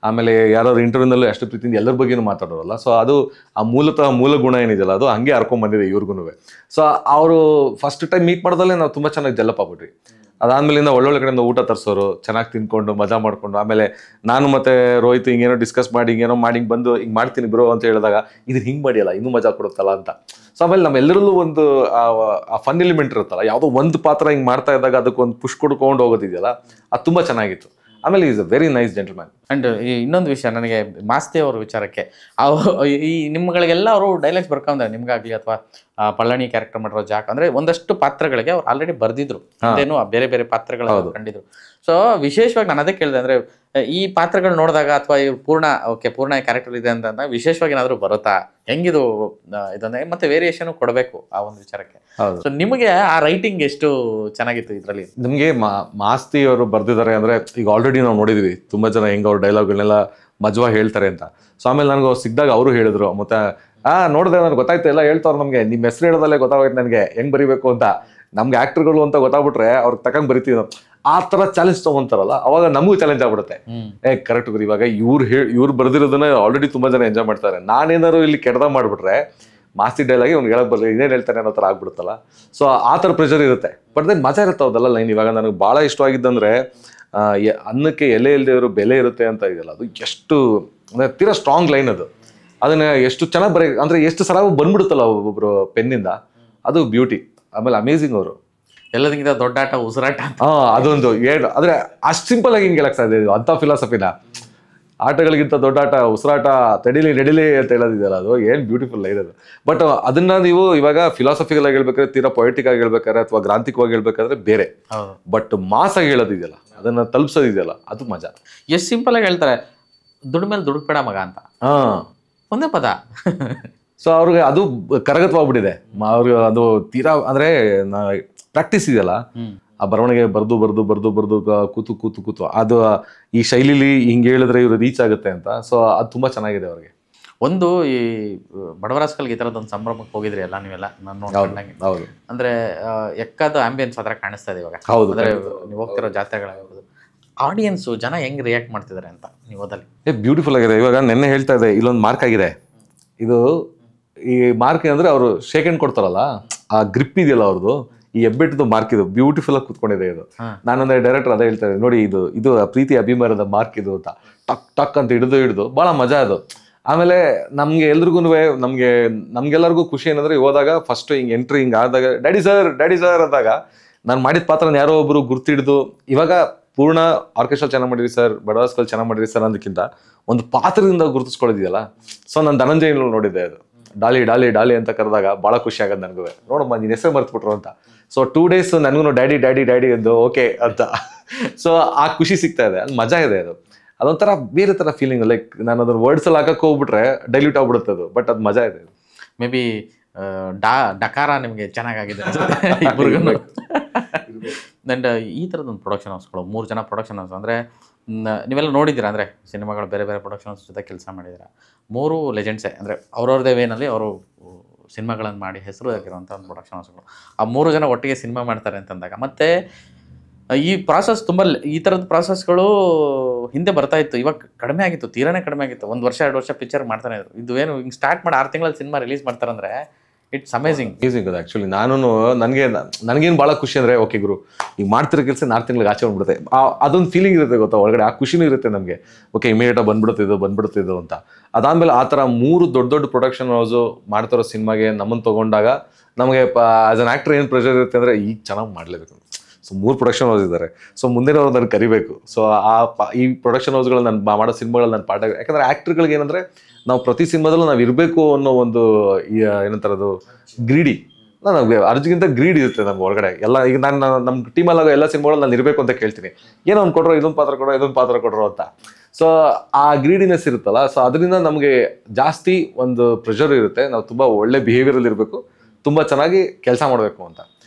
[SPEAKER 1] ಆಮೇಲೆ ಯಾರಾದ್ರು ಇಂಟರ್ವ್ಯೂನಲ್ಲೂ ಅಷ್ಟೇ ಪ್ರೀತಿಯಿಂದ ಎಲ್ಲರ ಬಗ್ಗೆನೂ ಮಾತಾಡೋರಲ್ಲ. ಸೊ ಅದು ಆ ಮೂಲ ಗುಣ ಏನಿದೆಯಲ್ಲ ಅದು ಹಂಗೆ ಹರ್ಕೊಂಡ್ಬಂದಿದೆ ಇವ್ರಿಗೂ. ಸೊ ಅವರು ಫಸ್ಟ್ ಟೈಮ್ ಮೀಟ್ ಮಾಡೋದಲ್ಲೇ ನಾವು ತುಂಬ ಚೆನ್ನಾಗಿ ಡೆವಲಪ್ ಆಗ್ಬಿಟ್ರಿ. ಅದಾದ್ಮೇಲಿಂದ ಒಳ್ಳೊಳ್ಳೆ ಕಡೆಯಿಂದ ಊಟ ತರಿಸೋರು, ಚೆನ್ನಾಗಿ ತಿನ್ಕೊಂಡು ಮಜಾ ಮಾಡ್ಕೊಂಡು. ಆಮೇಲೆ ನಾನು ಮತ್ತೆ ರೋಹಿತ್ ಹಿಂಗೇನೋ ಡಿಸ್ಕಸ್ ಮಾಡಿ ಹಿಂಗೇನೋ ಮಾಡಿ ಹಿಂಗೆ ಬಂದು ಹಿಂಗೆ ಮಾಡ್ತೀನಿ ಬ್ರೋ ಅಂತ ಹೇಳಿದಾಗ ಇದನ್ನ ಹಿಂಗೆ ಮಾಡಿಯಲ್ಲ ಇನ್ನೂ ಮಜಾ ಕೊಡುತ್ತಲ್ಲ ಅಂತ. ಸೊ ಆಮೇಲೆ ನಮ್ಮೆಲ್ಲರಲ್ಲೂ ಒಂದು ಆ ಫನ್ ಎಲಿಮೆಂಟ್ ಇರುತ್ತಲ್ಲ, ಯಾವುದೋ ಒಂದು ಪಾತ್ರ ಹಿಂಗೆ ಮಾಡ್ತಾ ಇದ್ದಾಗ ಅದಕ್ಕೊಂದು ಪುಷ್ ಕೊಡ್ಕೊಂಡು ಹೋಗೋದಿದೆಯಲ್ಲ, ಅದು ತುಂಬ ಚೆನ್ನಾಗಿತ್ತು. ಆಮೇಲೆ is a very nice gentleman.
[SPEAKER 2] And ಇನ್ನೊಂದು ವಿಷಯ ನನಗೆ ಮಾಸ್ತಿ ಅವ್ರ ವಿಚಾರಕ್ಕೆ, ಈ ನಿಮ್ಗಳಿಗೆಲ್ಲ ಅವರು ಡೈಲಾಗ್ಸ್ ಬರ್ಕೊಂಡ್ರೆ ನಿಮ್ಗಾಗಲಿ ಅಥವಾ ಪಳ್ಳಣಿ ಕ್ಯಾರೆಕ್ಟರ್ ಮಾಡಿರೋ ಜಾಕ್ ಅಂದರೆ ಒಂದಷ್ಟು ಪಾತ್ರಗಳಿಗೆ ಅವ್ರು ಆಲ್ರೆಡಿ ಬರ್ದಿದ್ರು, ಅದೇನು ಬೇರೆ ಬೇರೆ ಪಾತ್ರಗಳು ಕಂಡಿದ್ರು. ಸೊ ವಿಶೇಷವಾಗಿ ನಾನು ಅದೇ ಕೇಳಿದೆ ಅಂದರೆ ಈ ಪಾತ್ರಗಳು ನೋಡಿದಾಗ ಅಥವಾ ಪೂರ್ಣ ಕ್ಯಾರೆಕ್ಟರ್ ಇದೆ ಅಂತ ವಿಶೇಷವಾಗಿ ಏನಾದರೂ ಬರುತ್ತಾ, ಹೆಂಗಿದು ಇದೊಂದೇ ಮತ್ತೆ ವೇರಿಯೇಷನ್ ಕೊಡಬೇಕು ಆ ಒಂದು ವಿಚಾರಕ್ಕೆ. ಸೊ ನಿಮಗೆ ಆ ರೈಟಿಂಗ್ ಎಷ್ಟು ಚೆನ್ನಾಗಿತ್ತು ಇದರಲ್ಲಿ?
[SPEAKER 1] ನಿಮಗೆ ಮಾಸ್ತಿ ಅವರು ಬರ್ದಿದ್ದಾರೆ ಅಂದರೆ ಈಗ ಆಲ್ರೆಡಿ ನಾವು ನೋಡಿದ್ವಿ ತುಂಬ ಜನ ಹೆಂಗೆ ಅವ್ರ ಡೈಲಾಗ್ಗಳನ್ನೆಲ್ಲ ಮಜವಾಗಿ ಹೇಳ್ತಾರೆ ಅಂತ. ಸೊ ಆಮೇಲೆ ನನಗೆ ಅವ್ರು ಸಿಕ್ಕಿದಾಗ ಅವರು ಹೇಳಿದ್ರು, ಮತ್ತೆ ನೋಡಿದೆ ನನಗೆ ಗೊತ್ತಾಯ್ತು, ಎಲ್ಲ ಹೇಳ್ತಾವ್ರು ನಮಗೆ ನಿಮ್ಮ ಹೆಸರು ಹೇಳೋದಲ್ಲೇ ಗೊತ್ತಾಗೋಯ್ತು ನನಗೆ ಹೆಂಗೆ ಬರೀಬೇಕು ಅಂತ. ನಮ್ಗೆ ಆ್ಯಕ್ಟರ್ಗಳು ಅಂತ ಗೊತ್ತಾಗ್ಬಿಟ್ರೆ ಅವ್ರಿಗೆ ತಕ್ಕಂಗೆ ಬರಿತೀವಿ ನಾವು. ಆ ಥರ ಚಾಲೆಂಜ್ ತೊಗೊಂತಾರಲ್ಲ ಅವಾಗ ನಮಗೂ ಚಾಲೆಂಜ್ ಆಗ್ಬಿಡುತ್ತೆ. ಕರೆಕ್ಟ್ ಗುರು, ಇವಾಗ ಇವ್ರು ಬರ್ದಿರೋದನ್ನ ಆಲ್ರೆಡಿ ತುಂಬ ಜನ ಎಂಜಾಯ್ ಮಾಡ್ತಾರೆ. ನಾನೇನಾದ್ರು ಇಲ್ಲಿ ಕೆಡ್ದ ಮಾಡಿಬಿಟ್ರೆ ಮಾಸ್ತಿ ಡೈಲಾಗಿ ಅವ್ನಿಗೆ ಹೇಳಕ್ ಬರಲಿ ಇನ್ನೇನು ಹೇಳ್ತಾನೆ ಅನ್ನೋ ಥರ ಆಗ್ಬಿಡುತ್ತಲ್ಲ. ಸೊ ಆ ಥರ ಪ್ರೆಷರ್ ಇರುತ್ತೆ. ಬಟ್ ದೆನ್ ಮಜಾ ಇರುತ್ತೆ ಅವ್ರದೆಲ್ಲ ಲೈನ್. ಇವಾಗ ನನಗೆ ಭಾಳ ಇಷ್ಟವಾಗಿದ್ದಂದ್ರೆ ಅನ್ನಕ್ಕೆ ಎಲೆ ಇಲ್ಲದೆ ಇರೋ ಬೆಲೆ ಇರುತ್ತೆ ಅಂತ ಇದೆಯಲ್ಲ, ಅದು ಎಷ್ಟು ಅಂದರೆ ತೀರಾ ಸ್ಟ್ರಾಂಗ್ ಲೈನ್ ಅದು. ಅದನ್ನ ಎಷ್ಟು ಚೆನ್ನಾಗಿ ಅಂದರೆ ಎಷ್ಟು ಸಲ ಬಂದ್ಬಿಡುತ್ತಲ್ಲ ಒಬ್ಬೊಬ್ರು ಪೆನ್ನಿಂದ, ಅದು ಬ್ಯೂಟಿ. ಆಮೇಲೆ ಅಮೇಝಿಂಗ್ ಅವರು.
[SPEAKER 2] ಎಲ್ಲದಕ್ಕಿಂತ ದೊಡ್ಡ ಆಟ ಉಸಿರಾಟ.
[SPEAKER 1] ಅದೊಂದು ಆದರೆ ಅಷ್ಟು ಸಿಂಪಲ್ ಆಗಿ ಹಿಂಗೆ ಹೇಳಕ್ ಸಾಧ್ಯ ಇದು ಅಂಥ ಫಿಲಾಸಫಿನ. ಆಟಗಳಿಗಿಂತ ದೊಡ್ಡ ಆಟ ಉಸಿರಾಟ, ನಡಿಲಿ ಅಂತ ಹೇಳೋದಿದೆಯಲ್ಲ, ಅದು ಏನು ಬ್ಯೂಟಿಫುಲ್ ಲೈನ್ ಅದು. ಬಟ್ ಅದನ್ನ ನೀವು ಇವಾಗ ಫಿಲಾಸಫಿಕಲ್ ಆಗಿ ಹೇಳ್ಬೇಕಾದ್ರೆ, ತೀರಾ ಪೊಯಿಟಿಕ್ ಆಗಿ ಹೇಳ್ಬೇಕಾದ್ರೆ ಅಥವಾ ಗ್ರಾಂಥಿಕವಾಗಿ ಹೇಳ್ಬೇಕಾದ್ರೆ ಬೇರೆ. ಬಟ್ ಮಾಸ್ ಆಗಿ ಹೇಳೋದಿದೆಯಲ್ಲ, ಅದನ್ನ ತಲುಪಿಸೋದಿದೆಯಲ್ಲ, ಅದು ಮಜಾ.
[SPEAKER 2] ಎಷ್ಟು ಸಿಂಪಲ್ ಆಗಿ ಹೇಳ್ತಾರೆ, ದುಡ್ಡು ಮೇಲೆ ದುಡುಕ್ಬೇಡ ಮಗ ಅಂತ. ಒಂದೇ ಪದ.
[SPEAKER 1] ಸೊ ಅವ್ರಿಗೆ ಅದು ಕರಗತವಾಗ್ಬಿಟ್ಟಿದೆ. ಅವ್ರಿಗೆ ಅದು ತೀರಾ ಅಂದ್ರೆ ಪ್ರಾಕ್ಟೀಸ್ ಇದೆಯಲ್ಲ, ಆ ಬರವಣಿಗೆ ಬರ್ದು ಕೂತು ಅದು ಈ ಶೈಲಿಲಿ ಹಿಂಗೆ ಹೇಳಿದ್ರೆ ಇವರು ರೀಚ್ ಆಗುತ್ತೆ ಅಂತ. ಸೊ ಅದು ತುಂಬಾ ಚೆನ್ನಾಗಿದೆ ಅವ್ರಿಗೆ.
[SPEAKER 2] ಒಂದು ಈ ಬಡವರಾಸ್ಕಲ್ಗೆ ಈ ಥರದೊಂದು ಸಂಭ್ರಮಕ್ಕೆ ಹೋಗಿದ್ರಿ ಎಲ್ಲ ನೀವೆಲ್ಲ, ನಾನು ನೋಡ್ಕೊಂಡಂಗೆ. ಅಂದ್ರೆ ಎಕ್ಕಾದ ಆಂಬಿಯನ್ಸ್ ಆ ಥರ ಕಾಣಿಸ್ತಾ ಇದೆ ಇವಾಗ. ಅಂದ್ರೆ ನೀವು ಹೋಗ್ತಿರೋ ಜಾತ್ರೆಗಳಾಗಿರ್ಬೋದು, ಆಡಿಯನ್ಸು ಜನ ಹೆಂಗ್ ರಿಯಾಕ್ಟ್ ಮಾಡ್ತಿದ್ದಾರೆ ಅಂತ ನೀವು ಓದಲ್ಲಿ.
[SPEAKER 1] ಬ್ಯೂಟಿಫುಲ್ ಆಗಿದೆ. ಇವಾಗ ನೆನ್ನೆ ಹೇಳ್ತಾ ಇದೆ, ಇಲ್ಲೊಂದು ಮಾರ್ಕ್ ಆಗಿದೆ. ಇದು ಈ ಮಾರ್ಕ್ ಅಂದ್ರೆ ಅವರು ಶೇಕ್ ಹ್ಯಾಂಡ್ ಕೊಡ್ತಾರಲ್ಲ, ಆ ಗ್ರಿಪ್ ಇದೆಯಲ್ಲ ಅವ್ರದ್ದು, ಈ ಹೆಬ್ಬೆಟ್ಟದು ಮಾರ್ಕ್ ಇದು ಬ್ಯೂಟಿಫುಲ್ ಆಗಿ ಕುತ್ಕೊಂಡಿದೆ ಇದು. ನಾನೊಂದ್ರೆ ಡೈರೆಕ್ಟರ್ ಅದೇ ಹೇಳ್ತಾ ಇದ್ದೆ, ನೋಡಿ ಇದು ಪ್ರೀತಿ ಅಭಿಮಾನದ ಮಾರ್ಕ್ ಇದು ಅಂತ. ಟಕ್ ಅಂತ ಹಿಡಿದು ಬಹಳ ಮಜಾ ಅದು. ಆಮೇಲೆ ನಮ್ಗೆ ಎಲ್ರಿಗೂ ನಮ್ಗೆಲ್ಲರಿಗೂ ಖುಷಿ ಏನಂದ್ರೆ ಹೋದಾಗ ಫಸ್ಟ್ ಹಿಂಗ್ ಎಂಟ್ರಿ ಹಿಂಗ್ ಆದಾಗ ಡ್ಯಾಡಿ ಸರ್ ಅಂದಾಗ ನಾನು ಮಾಡಿದ ಪಾತ್ರನ ಯಾರೋ ಒಬ್ರು ಗುರ್ತಿಡ್ದು, ಇವಾಗ ಪೂರ್ಣ ಆರ್ಕೆಸ್ಟ್ರಾ ಚೆನ್ನಾಗಿ ಮಾಡಿರಿ ಸರ್, ಬಡವಾಸ್ಕಲ್ ಚೆನ್ನಾಗಿ ಮಾಡಿರಿ ಸರ್ ಅನ್ನೋದಕ್ಕಿಂತ ಒಂದು ಪಾತ್ರದಿಂದ ಗುರುತಿಸ್ಕೊಳ್ಳೋದಿದೆಯಲ್ಲ. ಸೊ ನಾನು ಧನಂಜಯ ನೋಡಿದ್ದೆ, ಅದು ಡಾಲಿ ಅಂತ ಕರೆದಾಗ ಭಾಳ ಖುಷಿ ಆಗೋದು ನನಗೂ. ನೋಡಮ್ಮ ನೀನು ಹೆಸರು ಮರ್ತ್ಬಿಟ್ರು ಅಂತ. ಸೊ 2 days ನನಗೂ ಡ್ಯಾಡಿ ಎಂದು ಓಕೆ ಅಂತ. ಸೊ ಆ ಖುಷಿ ಸಿಗ್ತಾ ಇದೆ, ಅದು ಮಜಾ ಇದೆ. ಅದೊಂಥರ ಬೇರೆ ಥರ ಫೀಲಿಂಗ್. ಲೈಕ್ ನಾನು ಅದನ್ನ ವರ್ಡ್ಸಲ್ಲಿ ಹಾಕಕ್ಕೆ ಹೋಗ್ಬಿಟ್ರೆ ಡೈಲ್ಯೂಟ್ ಆಗ್ಬಿಡುತ್ತೆ ಅದು, ಬಟ್ ಅದು ಮಜಾ ಇದೆ.
[SPEAKER 2] ಮೇ ಬಿ ಡಕಾರ ನಿಮಗೆ ಚೆನ್ನಾಗಿದೆ ಇಬ್ಬರಿಗೂ. ಆ್ಯಂಡ್ ಈ ಥರದೊಂದು ಪ್ರೊಡಕ್ಷನ್ ಹೌಸ್ಗಳು 3 ಜನ ಪ್ರೊಡಕ್ಷನ್ ಹೌಸ್ ಅಂದರೆ ನೀವೆಲ್ಲ ನೋಡಿದ್ದೀರಾ, ಅಂದರೆ ಸಿನಿಮಾಗಳು ಬೇರೆ ಪ್ರೊಡಕ್ಷನ್ ಹೌಸ್ ಜೊತೆ ಕೆಲಸ ಮಾಡಿದ್ದೀರಾ. 3 ಲೆಜೆಂಡ್ಸೇ, ಅಂದರೆ ಅವ್ರವ್ರದೇ ವೇನಲ್ಲಿ ಅವರು ಸಿನಿಮಾಗಳನ್ನು ಮಾಡಿ ಹೆಸರು ಆಗಿರುವಂಥ ಒಂದು ಪ್ರೊಡಕ್ಷನ್ ಹೌಸ್ಗಳು. ಆ 3 ಜನ ಒಟ್ಟಿಗೆ ಸಿನಿಮಾ ಮಾಡ್ತಾರೆ ಅಂತಂದಾಗ ಮತ್ತೆ ಈ ಪ್ರಾಸೆಸ್ ತುಂಬ, ಈ ಥರದ ಪ್ರಾಸೆಸ್ಗಳು ಹಿಂದೆ ಬರ್ತಾ ಇತ್ತು, ಇವಾಗ ಕಡಿಮೆ ಆಗಿತ್ತು, ತೀರಾನೇ ಕಡಿಮೆ ಆಗಿತ್ತು. 1 ವರ್ಷ 2 ವರ್ಷ ಪಿಕ್ಚರ್ ಮಾಡ್ತಾನೆ ಇದ್ರು. ಇದು ಏನು ಹಿಂಗೆ ಸ್ಟಾರ್ಟ್ ಮಾಡಿ 6 ತಿಂಗಳಲ್ಲಿ ಸಿನಿಮಾ ರಿಲೀಸ್ ಮಾಡ್ತಾರಂದ್ರೆ ಇಟ್ಸ್ ಅಮೇಝಿಂಗ್
[SPEAKER 1] ಅದು. ಆ್ಯಕ್ಚುಲಿ ನನಗೇನು ಭಾಳ ಖುಷಿ ಅಂದರೆ, ಓಕೆ ಗುರು ಈಗ ಮಾಡ್ತಿರೋ ಕೆಲಸ 4 ತಿಂಗಳಿಗೆ ಆಚೆ ಬಂದ್ಬಿಡುತ್ತೆ, ಅದೊಂದು ಫೀಲಿಂಗ್ ಇರುತ್ತೆ ಗೊತ್ತಾ ಒಳಗಡೆ, ಆ ಖುಷಿನೂ ಇರುತ್ತೆ ನಮಗೆ. ಓಕೆ ಇಮಿಡಿಯೇಟಾಗಿ ಬಂದ್ಬಿಡುತ್ತಿದ್ದು ಅಂತ. ಅದಾದಮೇಲೆ ಆ ಥರ 3 ದೊಡ್ಡ ಪ್ರೊಡಕ್ಷನ್ ಹೌಸು ಮಾಡ್ತಿರೋ ಸಿನಿಮಾಗೆ ನಮ್ಮನ್ನು ತೊಗೊಂಡಾಗ ನಮಗೆ ಆ್ಯಸ್ ಅನ್ ಆ್ಯಕ್ಟರ್ ಏನು ಪ್ರೆಷರ್ ಇರುತ್ತೆ ಅಂದರೆ, ಈಗ ಚೆನ್ನಾಗಿ ಮಾಡಲೇಬೇಕು. ಸೊ 3 ಪ್ರೊಡಕ್ಷನ್ ಹೌಸ್ ಇದ್ದಾರೆ. ಸೊ ಮುಂದಿನವ್ರು ನಾನು ಕರಿಬೇಕು. ಸೊ ಈ ಪ್ರೊಡಕ್ಷನ್ ಹೌಸ್ಗಳು ನಾನು ಮಾಡೋ ಸಿನಿಮಾಗಳು ನಾನು ಪಾಠ. ಯಾಕಂದರೆ ಆ್ಯಕ್ಟರ್ಗಳಿಗೆ ಏನಂದರೆ, ನಾವು ಪ್ರತಿ ಸಿನಿಮಾದಲ್ಲೂ ನಾವು ಇರಬೇಕು ಅನ್ನೋ ಒಂದು ಏನಂತಾರದು ಗ್ರೀಡಿ, ನನಗೆ ಅರ್ಜಿಗಿಂತ ಗ್ರೀಡ್ ಇರುತ್ತೆ ನಮ್ಗೆ ಒಳಗಡೆ ಎಲ್ಲ. ಈಗ ನಾನು ನಮ್ಮ ಟೀಮಲ್ಲಾಗ ಎಲ್ಲ ಸಿನಿಮಾಗಳು ನಾನು ಇರಬೇಕು ಅಂತ ಕೇಳ್ತೀನಿ, ಏನೋ ಒಂದು ಕೊಡ್ರೋ, ಇದೊಂದು ಪಾತ್ರ ಕೊಡ್ರೋ ಅಂತ. ಸೊ ಆ ಗ್ರೀಡಿನೆಸ್ ಇರುತ್ತಲ್ಲ, ಸೊ ಅದರಿಂದ ನಮಗೆ ಜಾಸ್ತಿ ಒಂದು ಪ್ರೆಷರ್ ಇರುತ್ತೆ. ನಾವು ತುಂಬ ಒಳ್ಳೆ ಬಿಹೇವಿಯರಲ್ಲಿ ಇರಬೇಕು, ತುಂಬ ಚೆನ್ನಾಗಿ ಕೆಲಸ ಮಾಡಬೇಕು ಅಂತ.